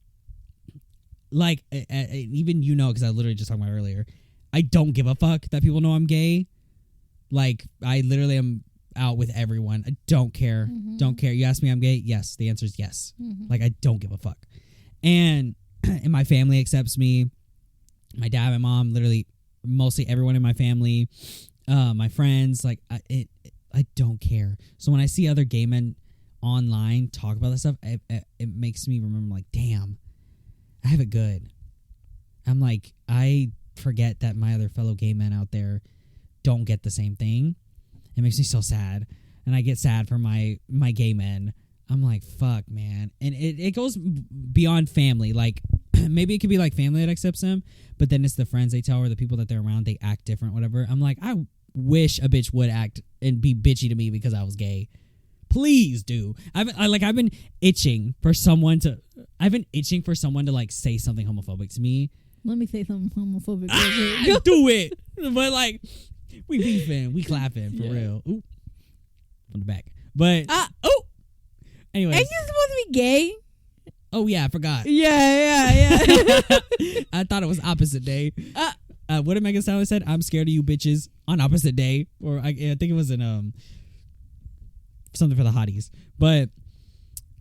like even because I literally just talked about earlier, I don't give a fuck that people know I'm gay. Like, I literally am out with everyone. I don't care. Mm-hmm. Don't care. You ask me I'm gay? Yes. The answer is yes. Mm-hmm. Like, I don't give a fuck. And my family accepts me. My dad, my mom, literally mostly everyone in my family, my friends, like, I don't care. So when I see other gay men online talk about this stuff, it makes me remember, like, damn, I have it good. I'm like, I forget that my other fellow gay men out there don't get the same thing. It makes me so sad. And I get sad for my gay men. I'm like, fuck, man. And it goes beyond family. Like, maybe it could be like family that accepts them, but then it's the friends they tell, or the people that they're around, they act different, whatever. I'm like, I wish a bitch would act and be bitchy to me because I was gay. Please do. I've been itching for someone to like say something homophobic to me. Let me say something homophobic. Do it. But like, we beefing, we clapping for real. Ooh, from the back. But anyways, are you supposed to be gay? Oh yeah, I forgot. Yeah. I thought it was opposite day. What did Megan Stallion said? I'm scared of you bitches on opposite day, or I think it was in something for the hotties. But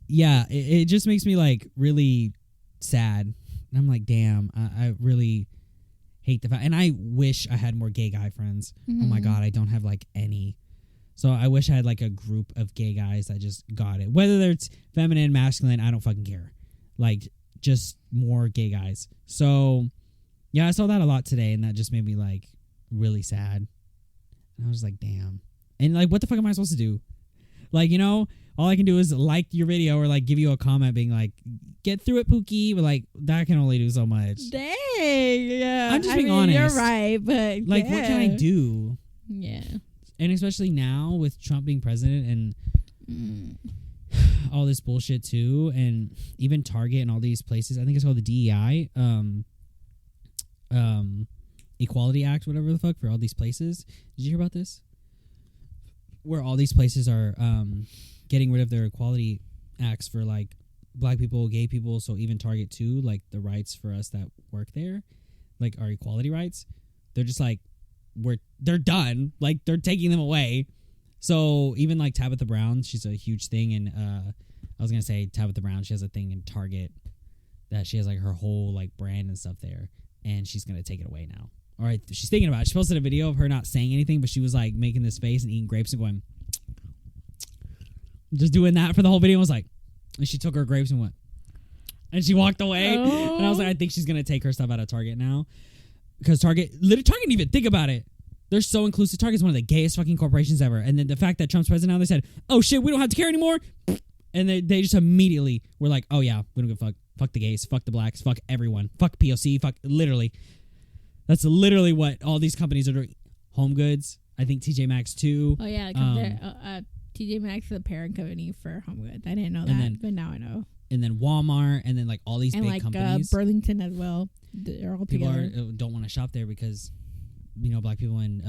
yeah, it just makes me like really sad. And I'm like, damn, I really hate the fact. And I wish I had more gay guy friends. Mm-hmm. Oh my God, I don't have like any. So I wish I had like a group of gay guys that just got it. Whether it's feminine, masculine, I don't fucking care. Like, just more gay guys. So yeah, I saw that a lot today, and that just made me like really sad. And I was like, damn. And like, what the fuck am I supposed to do? Like, all I can do is like your video, or like give you a comment being like, get through it, Pookie. But like, that can only do so much. Dang, yeah. I'm just being honest. You're right, but like, what can I do? Yeah. And especially now with Trump being president and all this bullshit too, and even Target and all these places, I think it's called the DEI, Equality Act, whatever the fuck, for all these places. Did you hear about this? Where all these places are getting rid of their equality acts for like black people, gay people, so even Target too, like the rights for us that work there, like our equality rights, they're just like, they're done. Like, they're taking them away. So even like Tabitha Brown, she's a huge thing. And I was gonna say Tabitha Brown, she has a thing in Target that she has like her whole like brand and stuff there. and she's gonna take it away now. All right, she's thinking about it. She posted a video of her not saying anything, but she was like making this face and eating grapes and going, just doing that for the whole video. I was like, and she took her grapes and went, and she walked away. Oh. And I was like, I think she's gonna take her stuff out of Target now, because Target didn't even think about it. They're so inclusive. Target's one of the gayest fucking corporations ever. And then the fact that Trump's president now, they said, oh shit, we don't have to care anymore. And they just immediately were like, oh yeah, we don't give a fuck. Fuck the gays, fuck the blacks, fuck everyone. Fuck POC, fuck literally. That's literally what all these companies are doing. Home Goods, I think TJ Maxx too. Oh yeah, because TJ Maxx is the parent company for Home Goods. I didn't know that, but now I know. And then Walmart, and then like all these big companies. Burlington as well. They're all people together. don't want to shop there because, black people in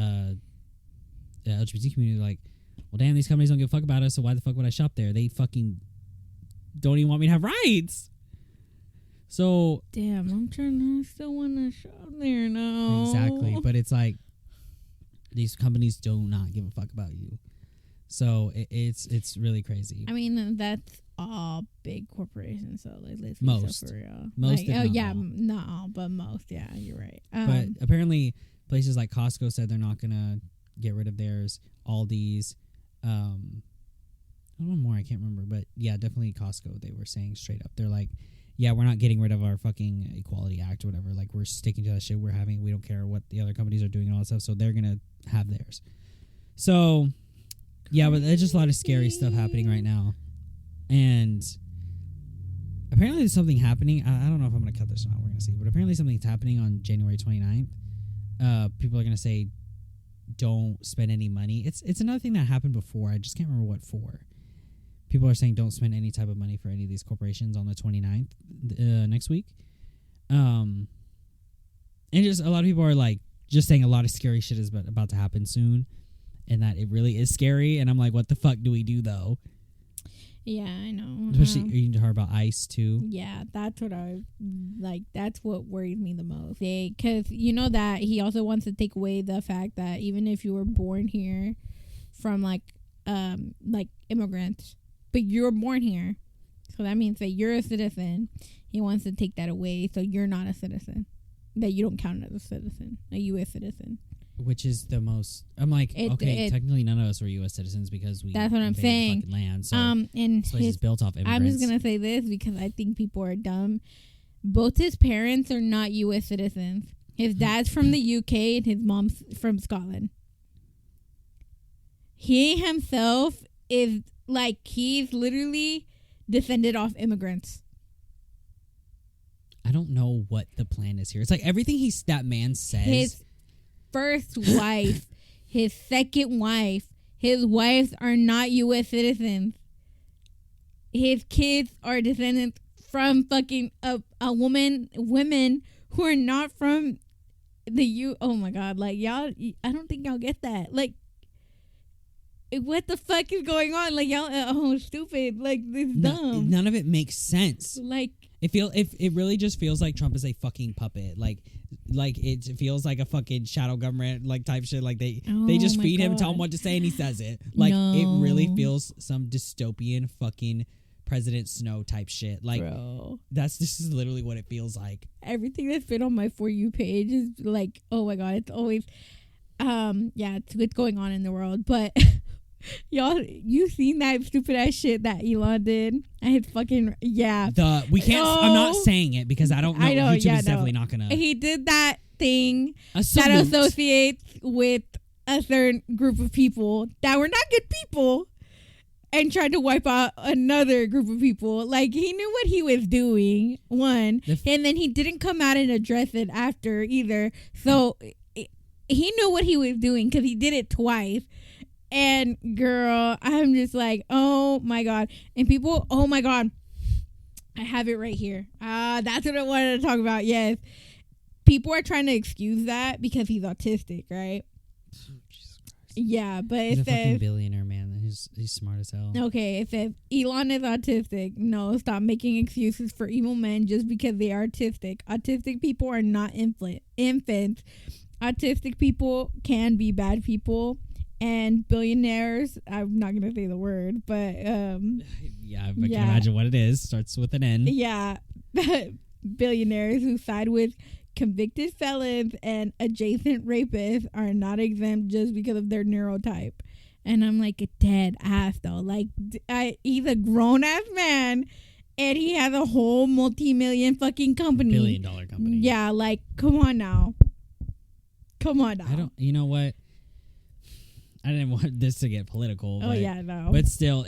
the LGBT community are like, well, damn, these companies don't give a fuck about us, so why the fuck would I shop there? They fucking don't even want me to have rights. So damn, I still want to shop there now. Exactly, but it's like these companies do not give a fuck about you. So it's really crazy. I mean, that's all big corporations. So like, let's be most, so for real. Most, like, all. not all, but most. Yeah, you're right. But apparently, places like Costco said they're not gonna get rid of theirs. Aldi's, I don't know more. I can't remember, but yeah, definitely Costco. They were saying straight up, they're like, yeah, we're not getting rid of our fucking Equality Act or whatever. Like, we're sticking to that shit we're having. We don't care what the other companies are doing and all that stuff. So they're gonna have theirs. So yeah, but there's just a lot of scary stuff happening right now. And apparently there's something happening. I don't know if I'm going to cut this or not. We're going to see. But apparently something's happening on January 29th. People are going to say, don't spend any money. It's another thing that happened before. I just can't remember what for. People are saying don't spend any type of money for any of these corporations on the 29th next week. And just a lot of people are like just saying a lot of scary shit is about to happen soon. And that it really is scary. And I'm like, what the fuck do we do though? Yeah, I know. Especially you heard about ICE too. Yeah, that's what I like. That's what worries me the most. Because you know that he also wants to take away the fact that even if you were born here from like immigrants, but you were born here, so that means that you're a citizen. He wants to take that away, so you're not a citizen. That you don't count as a citizen, a U.S. citizen. Which is the most? I'm like, technically none of us were U.S. citizens because we. That's what I'm saying. The land, so and this place is built off immigrants. I'm just gonna say this because I think people are dumb. Both his parents are not U.S. citizens. His dad's from the U.K. and his mom's from Scotland. He himself is like he's literally descended off immigrants. I don't know what the plan is here. It's like everything that man says. His first wife, his second wife, his wives are not U.S. citizens. His kids are descendants from fucking women who are not from the Oh my god, like y'all, I don't think y'all get that. Like, what the fuck is going on? Like y'all, stupid. Like this dumb. None of it makes sense. Like. It really just feels like Trump is a fucking puppet. Like it feels like a fucking shadow government like type shit. Like they just feed him, tell him what to say, and he says it. Like it really feels some dystopian fucking President Snow type shit. Like bro, this is literally what it feels like. Everything that's been on my For You page is like, oh my god, it's always it's going on in the world, but. Y'all, you seen that stupid ass shit that Elon did? I had fucking we can't. I'm not saying it because I don't know. YouTube is definitely not gonna. He did that thing that associates with a certain group of people that were not good people, and tried to wipe out another group of people. Like he knew what he was doing. And then he didn't come out and address it after either. So he knew what he was doing because he did it twice. And girl, I'm just like, oh my god. And people, oh my god, I have it right here. That's what I wanted to talk about. Yes, people are trying to excuse that because he's autistic, right? Oh, Jesus Christ. Yeah, but he's it a fucking billionaire, man. He's smart as hell. Okay, it says Elon is autistic. No, stop making excuses for evil men just because they are autistic. Autistic people are not infants. Autistic people can be bad people. And billionaires, I'm not gonna say the word, but I can imagine what it is. Starts with an N. Yeah, billionaires who side with convicted felons and adjacent rapists are not exempt just because of their neurotype. And I'm like, a dead ass though. Like, he's a grown ass man, and he has a whole multi-million fucking company, $1 billion company. Yeah, like, come on now. You know what? I didn't want this to get political. Oh, yeah, no. But still,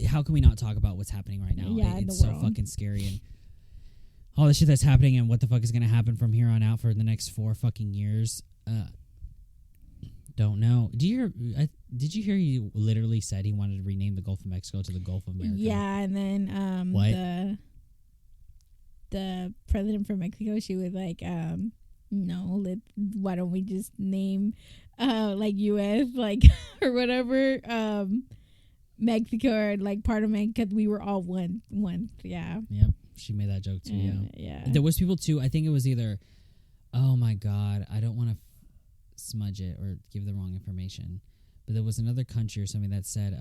how can we not talk about what's happening right now? Yeah, It's so fucking scary. And all the shit that's happening and what the fuck is going to happen from here on out for the next 4 fucking years. Don't know. Did you hear he literally said he wanted to rename the Gulf of Mexico to the Gulf of America? Yeah, and then what? The president from Mexico, she was like, no, why don't we just name like US, like, or whatever, Mexico, or like part of Mexico, because we were all one. Yeah. Yep. She made that joke too. Yeah. There was people too. I think it was either, oh my God, I don't want to smudge it or give the wrong information, but there was another country or something that said,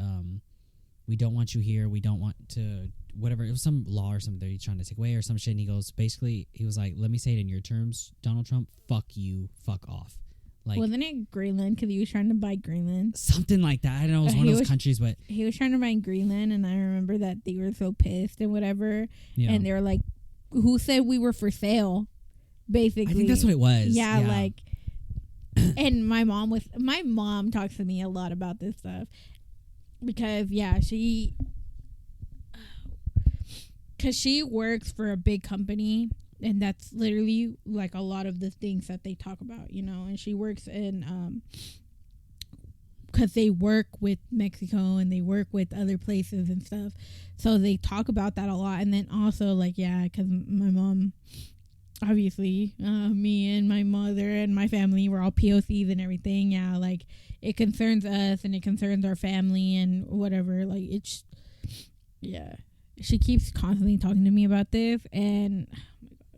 we don't want you here. We don't want to, whatever. It was some law or something that he's trying to take away or some shit. And he goes, basically, he was like, let me say it in your terms, Donald Trump, fuck you, fuck off. Like, wasn't it Greenland? Because he was trying to buy Greenland. Something like that. I don't know. It was one of those countries, but he was trying to buy Greenland, and I remember that they were so pissed and whatever. Yeah. And they were like, who said we were for sale? Basically. I think that's what it was. Yeah. Like, and my mom talks to me a lot about this stuff because, yeah, she works for a big company. And that's literally like a lot of the things that they talk about, you know. And she works in, because they work with Mexico and they work with other places and stuff. So they talk about that a lot. And then also, like, yeah, because my mom, obviously, me and my mother and my family, we're all POCs and everything. Yeah, like, it concerns us and it concerns our family and whatever. Like, it's, yeah. She keeps constantly talking to me about this, and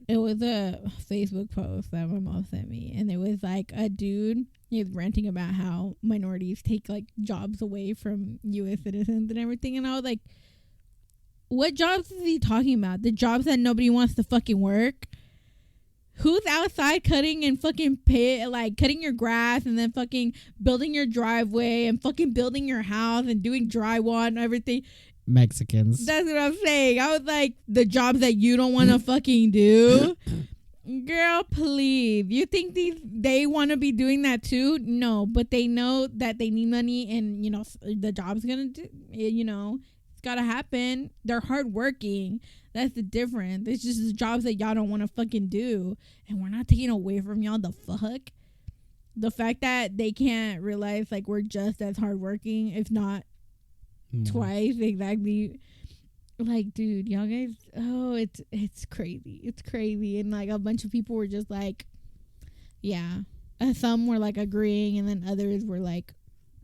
it was a Facebook post that my mom sent me, and it was like a dude, he was ranting about how minorities take like jobs away from U.S. citizens and everything, and I was like, what jobs is he talking about? The jobs that nobody wants to fucking work? Who's outside cutting and fucking cutting your grass and then fucking building your driveway and fucking building your house and doing drywall and everything? Mexicans. That's what I'm saying. I was like, the jobs that you don't want to fucking do. Girl, please. You think they want to be doing that too? No, but they know that they need money, and, you know, the job's going to do, you know, it's got to happen. They're hardworking. That's the difference. It's just the jobs that y'all don't want to fucking do. And we're not taking away from y'all the fuck. The fact that they can't realize, like, we're just as hardworking, if not twice exactly. Like, dude, y'all guys, it's crazy. And like a bunch of people were just like, yeah, some were like agreeing, and then others were like,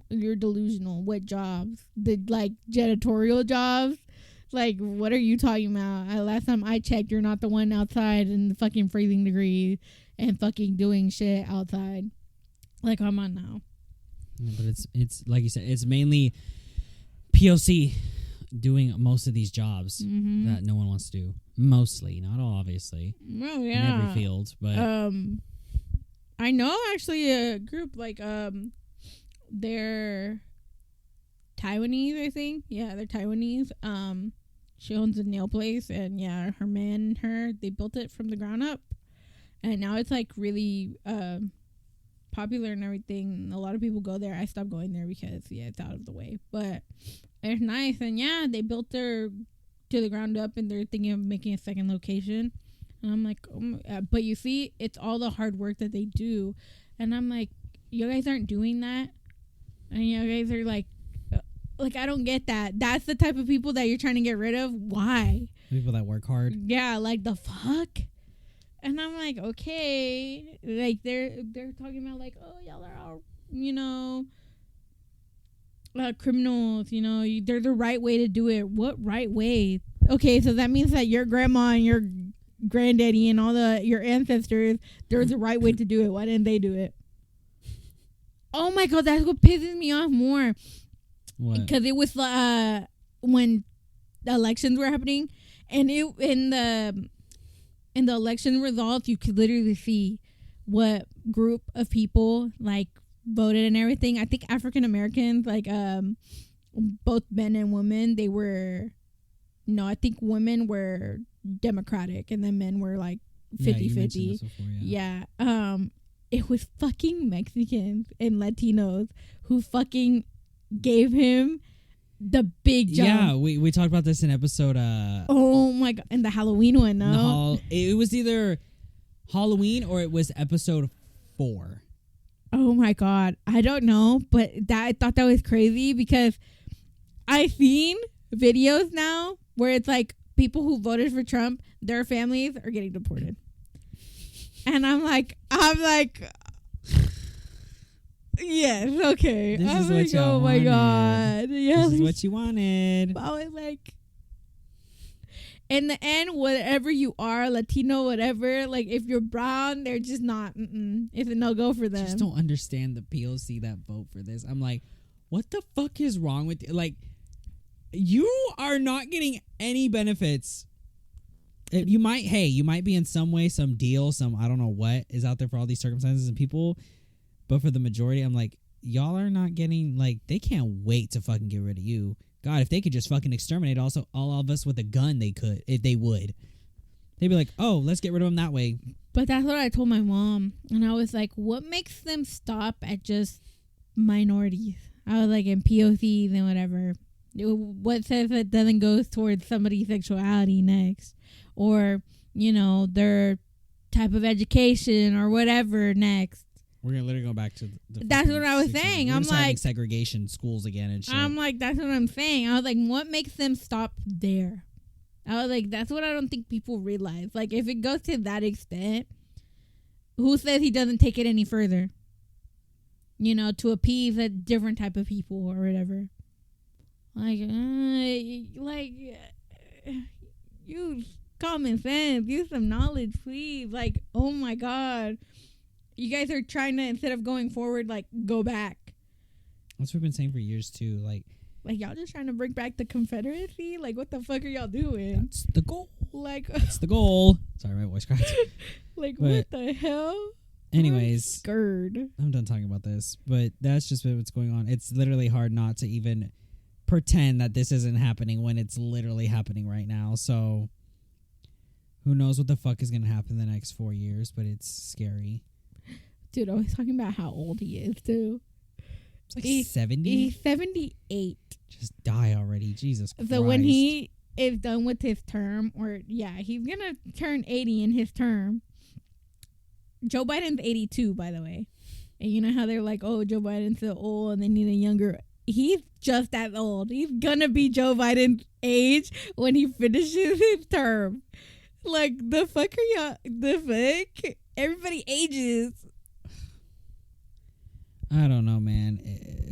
you're delusional. What jobs? The like janitorial jobs? Like, what are you talking about? Last time I checked, you're not the one outside in the fucking freezing degrees and fucking doing shit outside. Like, come on now. Yeah, but it's like you said, it's mainly POC doing most of these jobs that no one wants to do. Mostly, not all, obviously. Well, yeah. In every field, but I know actually a group like they're Taiwanese, I think. Yeah, they're Taiwanese. She owns a nail place, and yeah, her man and her, they built it from the ground up, and now it's like really popular and everything. A lot of people go there. I stopped going there because, yeah, it's out of the way, but it's nice. And yeah, they built their to the ground up, and they're thinking of making a second location. And I'm like, but you see, it's all the hard work that they do, and I'm like, you guys aren't doing that, and you guys are like I don't get that. That's the type of people that you're trying to get rid of. Why? People that work hard. Yeah, like, the fuck. And I'm like, okay, like they're talking about like, oh, y'all are all, you know, criminals, you know, there's a right way to do it. What right way? Okay, so that means that your grandma and your granddaddy and all your ancestors, there's a right way to do it. Why didn't they do it? Oh my God, that's what pisses me off more. What? Because it was when the elections were happening, and in the election results, you could literally see what group of people like voted and everything. I think African Americans, like both men and women, they were I think women were Democratic and then men were like 50-50. Yeah. It was fucking Mexicans and Latinos who fucking gave him the big jump. Yeah, we talked about this in episode oh my god, and the Halloween one, no? It was either Halloween or it was episode 4. Oh my god, I don't know, but I thought that was crazy because I've seen videos now where it's like people who voted for Trump, their families are getting deported. And I'm like, yes, okay. This is like, what y'all oh my wanted. god. Yeah, this is what you wanted. I was like, in the end, whatever you are, Latino, whatever, like if you're brown, they're just not, it's a no-go for them. I just don't understand the POC that vote for this. I'm like, what the fuck is wrong with you? Like, you are not getting any benefits. You might be in some way, some deal, I don't know what is out there for all these circumstances and people, but for the majority, I'm like, y'all are not getting, like, they can't wait to fucking get rid of you. God, if they could just fucking exterminate also all of us with a gun, they could, if they would. They'd be like, oh, let's get rid of them that way. But that's what I told my mom, and I was like, what makes them stop at just minorities? I was like, in POCs and whatever. What says it doesn't go towards somebody's sexuality next, or their type of education or whatever next? We're gonna literally go back to that's what I was saying. I'm like segregation schools again and shit. I'm like, that's what I'm saying. I was like, what makes them stop there? I was like, that's what I don't think people realize. Like, if it goes to that extent, who says he doesn't take it any further? To appease a different type of people or whatever. Use common sense, use some knowledge, please. Like, oh my god, you guys are trying to, instead of going forward, like, go back. That's what we've been saying for years too. Like y'all just trying to bring back the Confederacy. Like, what the fuck are y'all doing? That's the goal. Like, that's the goal. Sorry, my voice cracked. Like, what the hell? Anyways, I'm scared. I'm done talking about this, but that's just what's going on. It's literally hard not to even pretend that this isn't happening when it's literally happening right now. So who knows what the fuck is going to happen in the next 4 years, but it's scary. Dude, I was talking about how old he is too. It's like 70? He's 78. Just die already. Jesus Christ. So when he is done with his term, he's going to turn 80 in his term. Joe Biden's 82, by the way. And you know how they're like, oh, Joe Biden's so old and they need a younger. He's just as old. He's gonna be Joe Biden's age when he finishes his term. Like, the fuck are y'all? The fuck? Everybody ages. I don't know, man.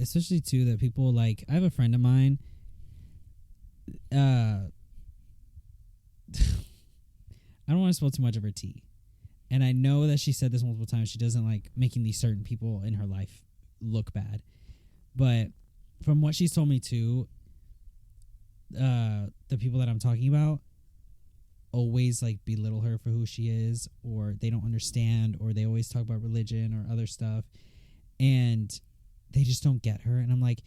Especially too that people like. I have a friend of mine. I don't want to spill too much of her tea, and I know that she said this multiple times. She doesn't like making these certain people in her life look bad, but from what she's told me too, the people that I'm talking about always like belittle her for who she is, or they don't understand, or they always talk about religion or other stuff, and they just don't get her. And I'm like,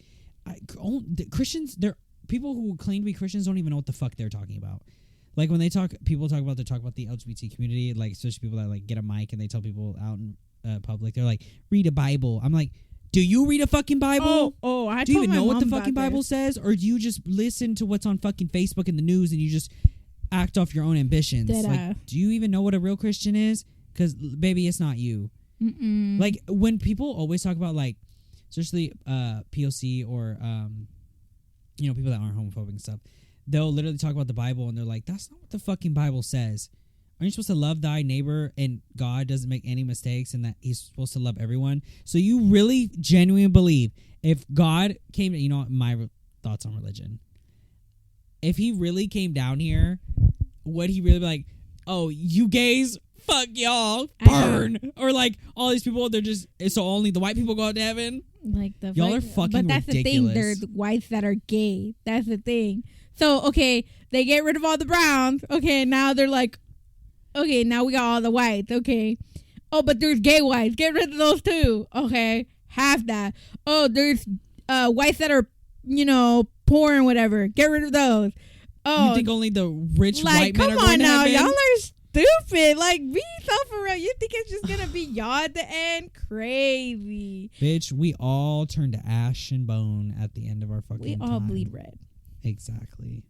Christians, they're people who claim to be Christians don't even know what the fuck they're talking about. Like when people talk about the LGBT community, like especially people that like get a mic and they tell people out in public, they're like, read a Bible. I'm like, do you read a fucking Bible? I do you even know what the fucking Bible says, or do you just listen to what's on fucking Facebook and the news and you just act off your own ambitions? Like, do you even know what a real Christian is? Because baby, it's not you. Mm-mm. Like when people always talk about like, especially POC or people that aren't homophobic and stuff, they'll literally talk about the Bible and they're like, that's not what the fucking Bible says. Aren't you supposed to love thy neighbor and God doesn't make any mistakes and that he's supposed to love everyone? So you really genuinely believe if God came to, my thoughts on religion. If he really came down here, would he really be like, oh, you gays, fuck y'all, burn? Or like all these people, they're just, so only the white people go to heaven? Like y'all are fucking ridiculous. But that's the thing, they're the whites that are gay. That's the thing. So, okay, they get rid of all the browns. Okay, now they're like, Okay, now we got all the whites. Okay. Oh, but there's gay whites. Get rid of those too. Okay. Half that. Oh, there's whites that are, poor and whatever. Get rid of those. Oh, you think only the rich white men are come going on to now, heaven? y'all are stupid. Like, be so for real. You think it's just gonna be y'all at the end? Crazy. Bitch, we all turn to ash and bone at the end of our fucking We all time. bleed red. Exactly.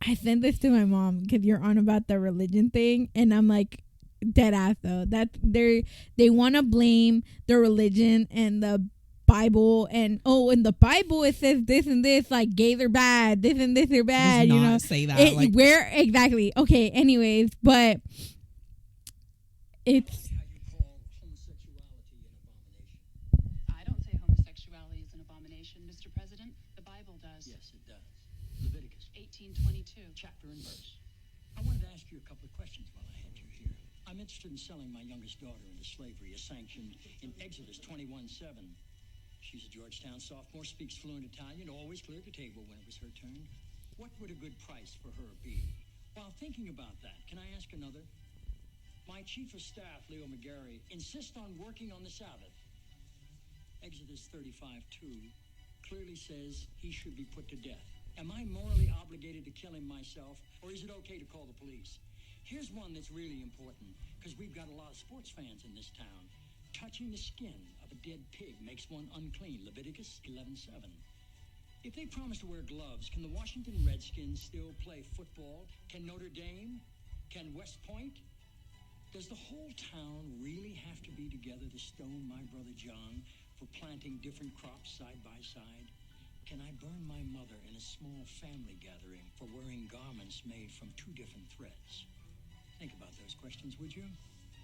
I sent this to my mom because you're on about the religion thing, and I'm like, dead ass though. That they want to blame the religion and the Bible, and in the Bible it says this and this, like gays are bad, this and this are bad. Does not say that. Where exactly? Okay. Anyways, but it's. I don't say homosexuality is an abomination, Mr. President. The Bible does. Yes, it does. Leviticus 18:22. chapter and verse. I wanted to ask you a couple of questions while I had you here. I'm interested in selling my youngest daughter into slavery as sanctioned in Exodus 21:7. She's a Georgetown sophomore, speaks fluent Italian, always cleared the table when it was her turn. What would a good price for her be? While thinking about that, can I ask another? My chief of staff, Leo McGarry, insists on working on the Sabbath. Exodus 35:2 clearly says he should be put to death. Am I morally obligated to kill him myself, or is it okay to call the police? Here's one that's really important, because we've got a lot of sports fans in this town. Touching the skin of a dead pig makes one unclean, Leviticus 11:7. If they promise to wear gloves, can the Washington Redskins still play football? Can Notre Dame? Can West Point? Does the whole town really have to be together to stone my brother John for planting different crops side by side? Can I burn my mother in a small family gathering for wearing garments made from two different threads? Think about those questions, would you?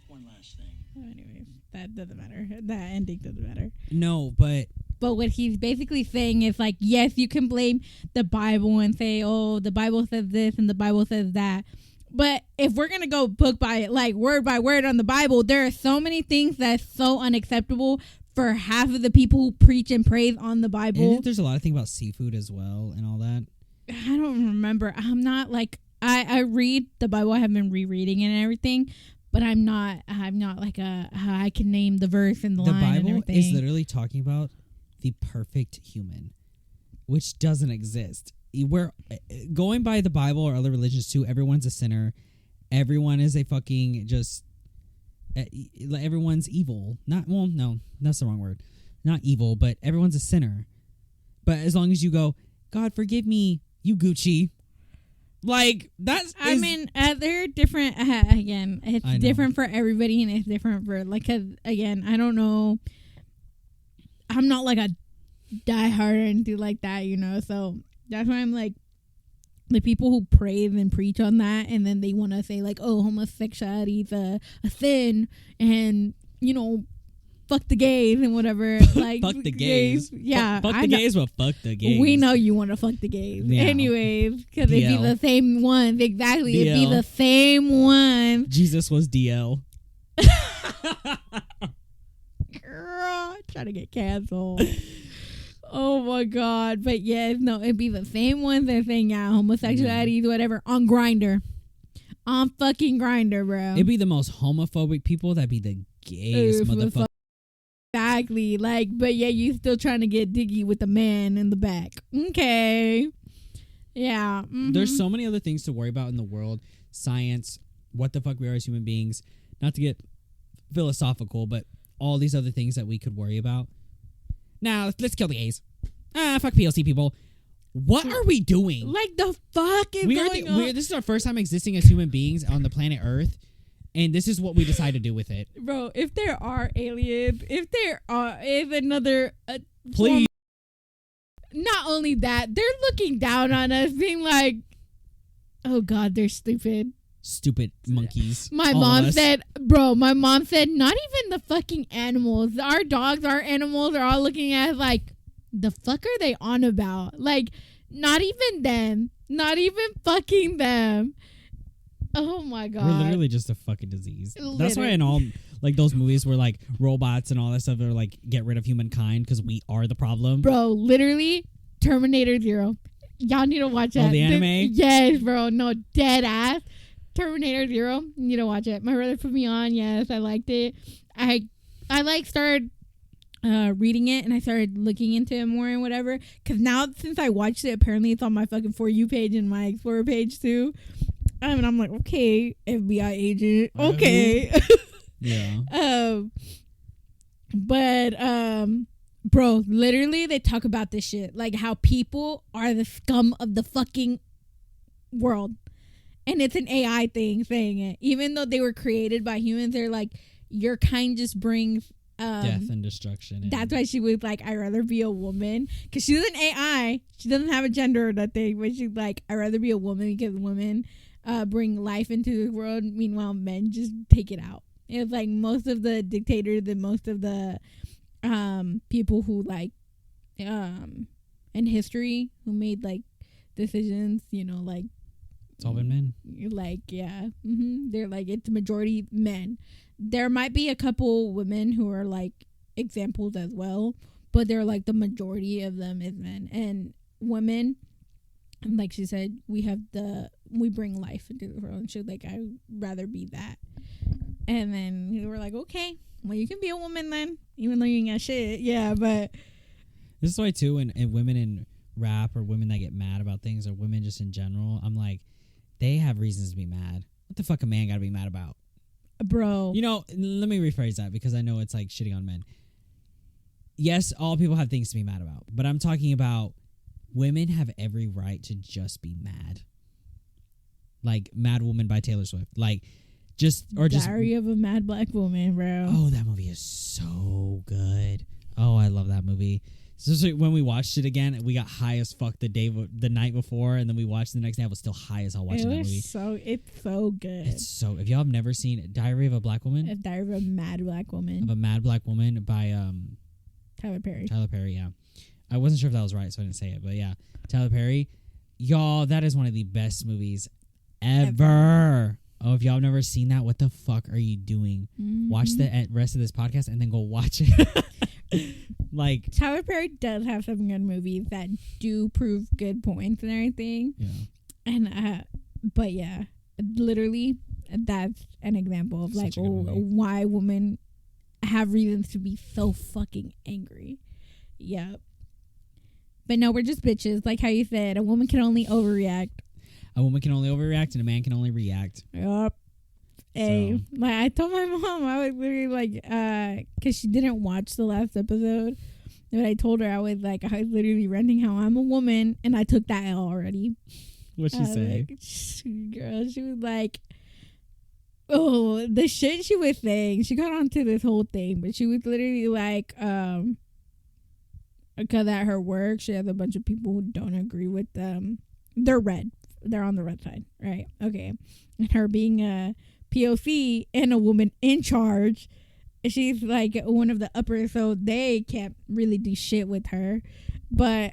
One last thing. Anyways, that doesn't matter. That ending doesn't matter. No, but what he's basically saying is like, yes, you can blame the Bible and say, oh, the Bible says this and the Bible says that. But if we're going to go book by it, like word by word on the Bible, there are so many things that's so unacceptable for half of the people who preach and praise on the Bible. there's a lot of things about seafood as well and all that. I don't remember. I'm not like, I read the Bible. I have been rereading it and everything. But I'm not like I can name the verse and the line and Bible everything. is literally talking about the perfect human, which doesn't exist. We're going by the Bible or other religions too. Everyone's a sinner. Everyone is a fucking everyone's evil. No, that's the wrong word. Not evil, but everyone's a sinner. But as long as you go, God forgive me, you Gucci. Like that's. They're different. Again, it's different for everybody, and it's different for cause again, I don't know. I'm not like a diehard or anything like that, So that's why I'm like, the people who praise and preach on that, and then they want to say like, oh, homosexuality is a sin, and fuck the gays and whatever. Like fuck the gays. Yeah. Fuck the gays, but fuck the gays. We know you want to fuck the gays. Yeah. Anyways, because it'd be the same ones. Exactly. DL. It'd be the same ones. Jesus was DL. Girl, trying to get canceled. Oh my God. But yes, no, it'd be the same ones that saying, yeah, homosexuality, whatever, on Grindr. On fucking Grindr, bro. It'd be the most homophobic people. That'd be the gayest motherfucker. Exactly. But yeah, you still trying to get diggy with the man in the back. Okay. Yeah. Mm-hmm. There's so many other things to worry about in the world. Science, what the fuck we are as human beings. Not to get philosophical, but all these other things that we could worry about. Now, let's kill the gays. Fuck PLC people. What are we doing? Like the fuck is going on? This is our first time existing as human beings on the planet Earth. And this is what we decide to do with it. Bro, if there are aliens, if there is another... Please. Not only that, they're looking down on us, being like, oh God, they're stupid. Stupid monkeys. My mom said, not even the fucking animals. Our dogs, our animals are all looking at us like, the fuck are they on about? Like, not even them. Not even fucking them. Oh my God. We're literally just a fucking disease. Literally. That's why in all like those movies where like robots and all that stuff are like get rid of humankind because we are the problem. Bro, literally Terminator 0. Y'all need to watch that. Oh, the anime? Yes, bro. No, dead ass. Terminator Zero. You need to watch it. My brother put me on. Yes, I liked it. I like started reading it, and I started looking into it more and whatever. Because now, since I watched it, apparently it's on my fucking For You page and my Explorer page too. And I'm like, okay, FBI agent, okay. Yeah. But bro, literally they talk about this shit, like how people are the scum of the fucking world, and it's an AI thing saying it. Even though they were created by humans, they're like, your kind just brings death and destruction. That's why she was like, I'd rather be a woman, because she's an AI. She doesn't have a gender or nothing, but she's like, I'd rather be a woman because women bring life into the world. Meanwhile, men just take it out. It's like most of the dictators and most of the people who like in history who made like decisions, you know, like it's all been men. Like, yeah, they're like, it's majority men. There might be a couple women who are like examples as well, but they're like the majority of them is men. And women, like she said, we bring life into the world, and she's like, I'd rather be that. And then we were like, okay, well, you can be a woman then, even though you ain't got shit. Yeah, but this is why too, when women in rap or women that get mad about things or women just in general, I'm like, they have reasons to be mad. What the fuck a man gotta be mad about? Bro. You know, let me rephrase that, because I know it's like shitting on men. Yes, all people have things to be mad about, but I'm talking about women have every right to just be mad. Like Mad Woman by Taylor Swift. Like, Diary of a Mad Black Woman, bro. Oh, that movie is so good. Oh, I love that movie. So when we watched it again, we got high as fuck the night before, and then we watched it the next day. I was still high as hell watching that movie. It's so good. It's so. If y'all have never seen Diary of a Black Woman, A Diary of a Mad Black Woman. Of a Mad Black Woman by Tyler Perry. Tyler Perry, yeah. I wasn't sure if that was right, so I didn't say it, but yeah, Tyler Perry. Y'all, that is one of the best movies ever. Oh, if y'all have never seen that, what the fuck are you doing? Watch the rest of this podcast and then go watch it. Like, Tyler Perry does have some good movies that do prove good points and everything. Yeah. And but yeah, literally that's an example of like why women have reasons to be so fucking angry. Yep. But no, we're just bitches. Like how you said, a woman can only overreact. A woman can only overreact and a man can only react. Yup. Hey, like I told my mom, I was literally like, because she didn't watch the last episode, but I told her I was literally ranting how I'm a woman, and I took that L already. What'd she say? Girl, she was like, oh, the shit she was saying. She got onto this whole thing, but she was literally like, because at her work, she has a bunch of people who don't agree with them. They're red. They're on the red side, right? Okay. And her being a POC and a woman in charge, she's like one of the upper, so they can't really do shit with her. But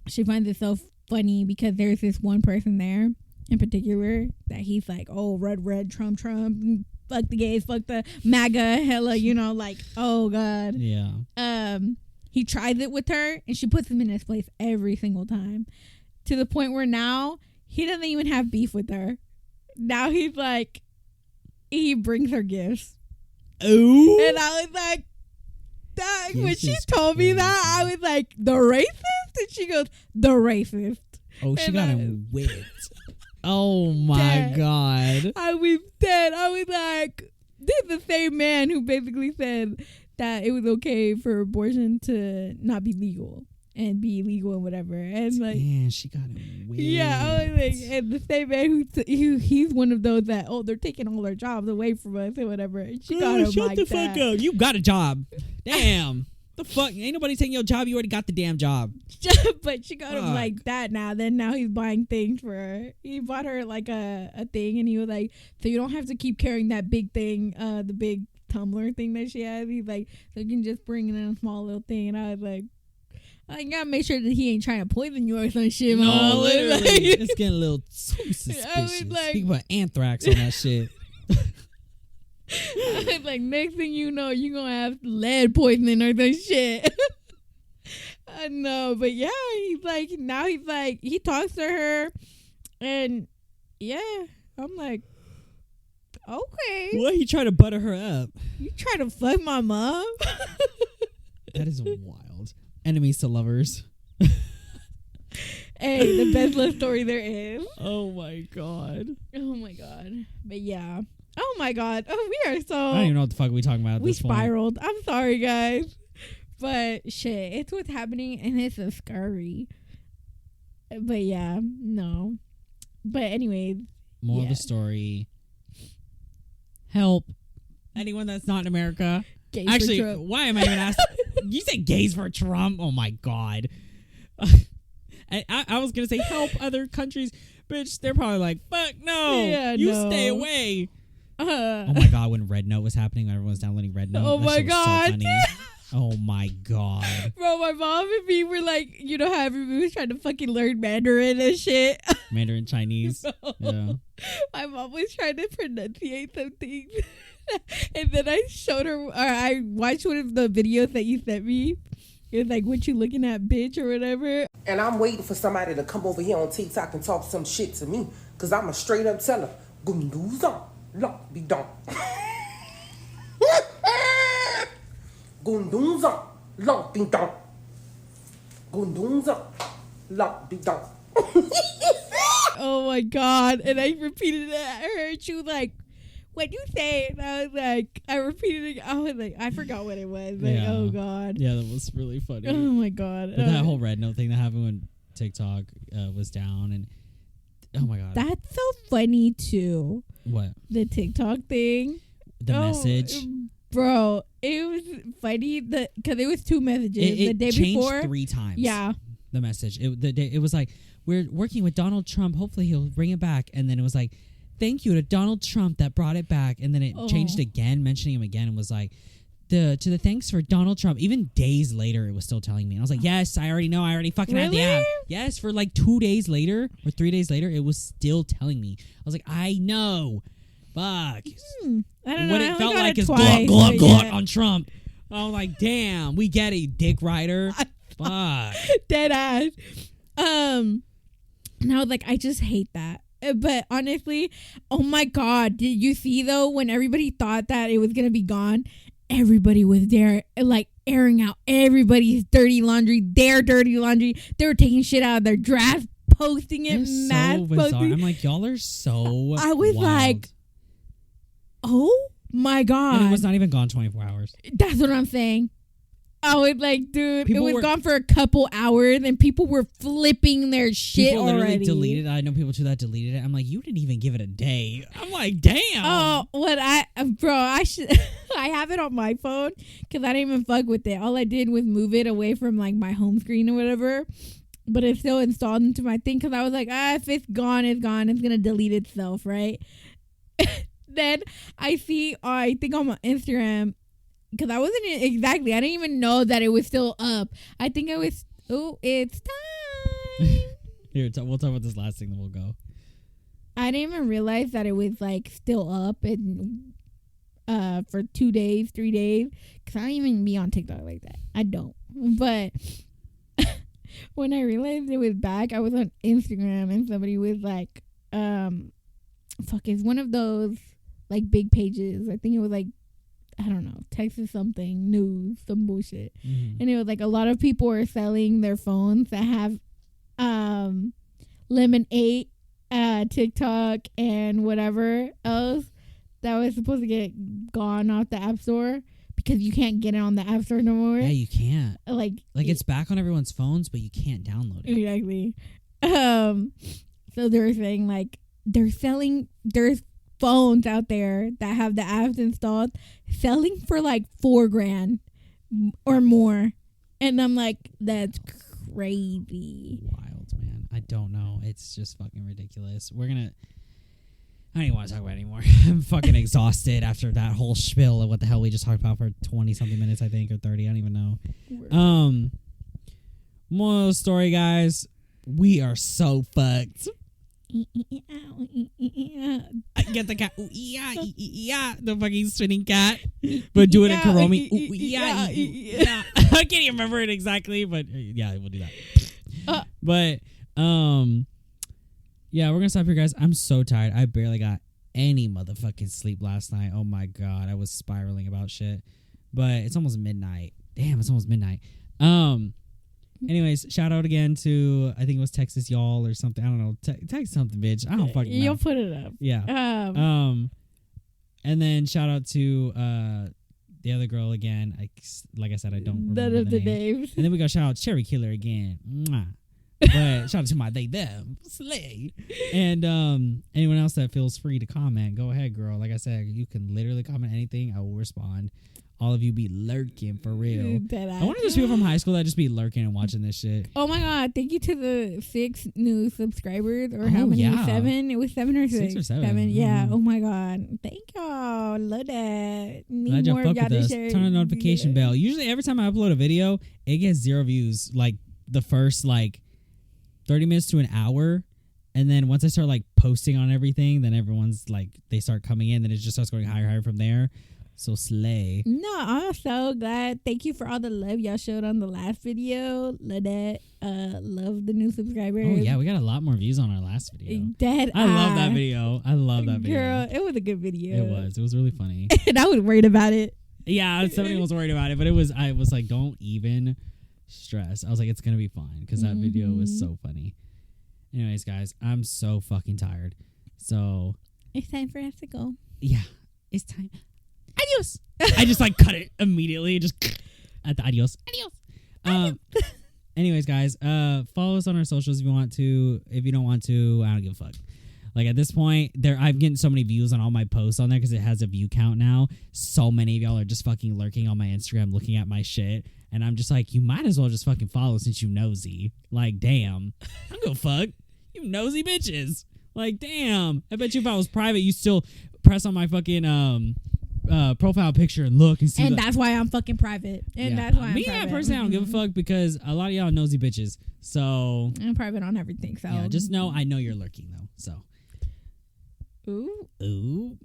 she finds it so funny because there's this one person there in particular that he's like, oh, red, Trump, fuck the gays, fuck the MAGA, hella, you know, like, oh god. Yeah. He tries it with her and she puts him in his place every single time, to the point where now he doesn't even have beef with her. Now he's like, he brings her gifts. Oh. And I was like, when she told me that, I was like, the racist? And she goes, the racist. Oh, she got him whipped. Oh my god. I was dead. I was like, this is the same man who basically said that it was okay for abortion to not be legal and be illegal and whatever. And like, man, she got him whipped. Yeah, I was like, and the same man he's one of those that, oh, they're taking all their jobs away from us and whatever. And she got him shut like the that. fuck up. You got a job. Damn. The fuck? Ain't nobody taking your job. You already got the damn job. But she got him like that now. Then now he's buying things for her. He bought her like a thing, and he was like, so you don't have to keep carrying that big thing, the big tumbler thing that she has. He's like, so you can just bring it in a small little thing. And I was like, I gotta make sure that he ain't trying to poison you or some shit. No, Mom. literally. Like, It's getting a little too suspicious. I was like, Speak about anthrax on that shit. I was like, next thing you know, you gonna have lead poisoning or some shit. I know, but yeah, he's like, now he's like, he talks to her, and Yeah. I'm like, okay. What? He tried to butter her up. You try to fuck my mom? That is wild. Enemies to lovers. Hey, the best love story there is. Oh my god. Oh my god. But yeah. Oh my god. Oh, we are so. I don't even know what the fuck we talking about at We this point. spiraled. I'm sorry, guys. But shit, it's what's happening and it's a scary. But yeah, no. But anyways. More of yeah. the story. Help. Anyone that's not in America. Gays for Actually, Trump. why am I even asking? You said gays for Trump? Oh my god. I was going to say help other countries. Bitch, they're probably like, fuck no. Yeah, you no. stay away. Uh, Oh my god, when Rednote was happening, everyone was downloading Rednote. Oh That my shit was God. So funny. Oh my god. Bro, my mom and me were like, you know how everybody was trying to fucking learn Mandarin and shit? Mandarin Chinese. Bro. Yeah. My mom was trying to pronunciate some things. And then I showed her, or I watched one of the videos that you sent me. It was like, what you looking at, bitch, or whatever. And I'm waiting for somebody to come over here on TikTok and talk some shit to me. Because I'm a straight up teller. Gunduza, lock, be done. Gunduza, lock, be done. Gunduza, lock, be done. Oh my God. And I repeated it at her. And she was like, what'd you say? And I was like, I repeated it. I was like, I forgot what it was. Like, Yeah. oh God. Yeah, that was really funny. Oh my God. But that whole Rednote thing that happened when TikTok was down, and oh my god, That's so funny too. what The TikTok thing. the message? Bro, it was funny because it was two messages. It the day changed before. 3 times. Yeah. The message. It was like, we're working with Donald Trump. Hopefully he'll bring it back. And then it was like, thank you to Donald Trump that brought it back. And then it changed again, mentioning him again, and was like, to the thanks for Donald Trump. Even days later, it was still telling me. And I was like, yes, I already know. I already fucking had the Really? app. Yes, for like 2 days later or 3 days later, it was still telling me. I was like, I know. Fuck. I don't know. What I it only felt got like it is twice, glug, glug, but glug yeah. on Trump. I was like, damn, we get it, dick rider. Fuck. Dead ass. And I was like, I just hate that. But honestly, oh my God, did you see though when everybody thought that it was gonna be gone? Everybody was there, like airing out everybody's dirty laundry, their dirty laundry. They were taking shit out of their drafts, posting it, It's mass so bizarre. posting. I'm like, y'all are so I was wild. like, oh my God, And it was not even gone 24 hours. that's what I'm saying. I was like, dude, People it was were- gone for a couple hours, and people were flipping their shit People literally already. deleted it. I know people too that deleted it. I'm like, you didn't even give it a day. I'm like, damn. Oh, what I should I have it on my phone because I didn't even fuck with it. All I did was move it away from like my home screen or whatever, but it's still installed into my thing because I was like, if it's gone, it's gone. It's gonna delete itself, right? Then I think on my Instagram, because I wasn't exactly, I didn't even know that it was still up. I think I was, it's time. Here, we'll talk about this last thing, then we'll go. I didn't even realize that it was like still up and for 2 days, 3 days, because I don't even be on TikTok like that. I don't. But when I realized it was back, I was on Instagram and somebody was like, it's one of those like big pages. I think it was like, I don't know, Texas something, news, some bullshit. Mm-hmm. And it was like a lot of people are selling their phones that have Lemon 8, TikTok, and whatever else that was supposed to get gone off the App Store because you can't get it on the App Store no more. Yeah, you can't. Like It's back on everyone's phones, but you can't download it. exactly. So they were saying like there's phones out there that have the apps installed selling for like $4,000 or more, and I'm like, that's crazy. Wild, man. I don't know. It's just fucking ridiculous. I don't even want to talk about it anymore. I'm fucking exhausted after that whole spiel of what the hell we just talked about for 20 something minutes, I think, or 30. I don't even know. Moral of the story, guys. We are so fucked. Get the cat. Ooh, yeah, yeah, the fucking spinning cat. But do it in Karomi. Ooh, yeah, yeah. I can't even remember it exactly, but yeah, we'll do that. But Yeah, we're gonna stop here, guys. I'm so tired. I barely got any motherfucking sleep last night. Oh my god, I was spiraling about shit. But it's almost midnight. Damn, it's almost midnight. Anyways, shout out again to, I think it was Texas Y'all or something. I don't know. Text something, bitch. I don't fucking know. You'll put it up. Yeah. And then shout out to the other girl again. Like I said, I don't remember None of the name. names. And then we got shout out Cherry Killer again. Mwah. But shout out to my they them slay. And anyone else that feels free to comment, go ahead, girl. Like I said, you can literally comment anything. I will respond. All of you be lurking for real. I wonder if there's people from high school that just be lurking and watching this shit. Oh my god! Thank you to the 6 new subscribers, or how many? Yeah. 7. It was 7 or 6. 6 or 7. Yeah. Mm-hmm. Oh my god! Thank y'all. Love that. Need Glad y'all more fuck of y'all with to us. share. Turn on the notification bell. Usually every time I upload a video, it gets 0 views. Like the first 30 minutes to an hour. And then once I start posting on everything, then everyone's they start coming in. Then it just starts going higher and higher from there. So slay. No, I'm so glad. Thank you for all the love y'all showed on the last video. Love that. Love the new subscribers. Oh yeah, we got a lot more views on our last video. Dead I love that video. I love that video. Girl, it was a good video. It was really funny. And I was worried about it. Yeah, somebody was worried about it, but I was like, don't even stress. I was like, it's gonna be fine because that video was so funny. Anyways, guys, I'm so fucking tired. So It's time for us to go. yeah, it's time. Adios. I just cut it immediately. Just at the adios. Anyways, guys, follow us on our socials if you want to. If you don't want to, I don't give a fuck. At this point, I'm getting so many views on all my posts on there because it has a view count now. So many of y'all are just fucking lurking on my Instagram, looking at my shit, and I'm just like, you might as well just fucking follow since you nosy. Damn, I don't give a fuck. You nosy bitches. Damn. I bet you if I was private, you still press on my fucking profile picture and look and see. And that's why I'm fucking private. And yeah. that's why I'm Me, private. I personally don't give a fuck because a lot of y'all nosy bitches. So I'm private on everything. So yeah, just know I know you're lurking though. So ooh,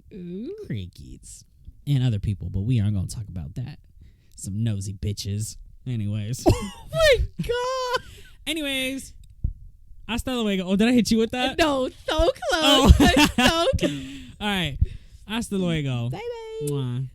crickets and other people, but we aren't gonna talk about that. Some nosy bitches. Anyways. Oh my god. Anyways. Hasta luego. Oh, did I hit you with that? No, so close. Oh. So close. All right. Hasta luego. Bye bye. Mwah.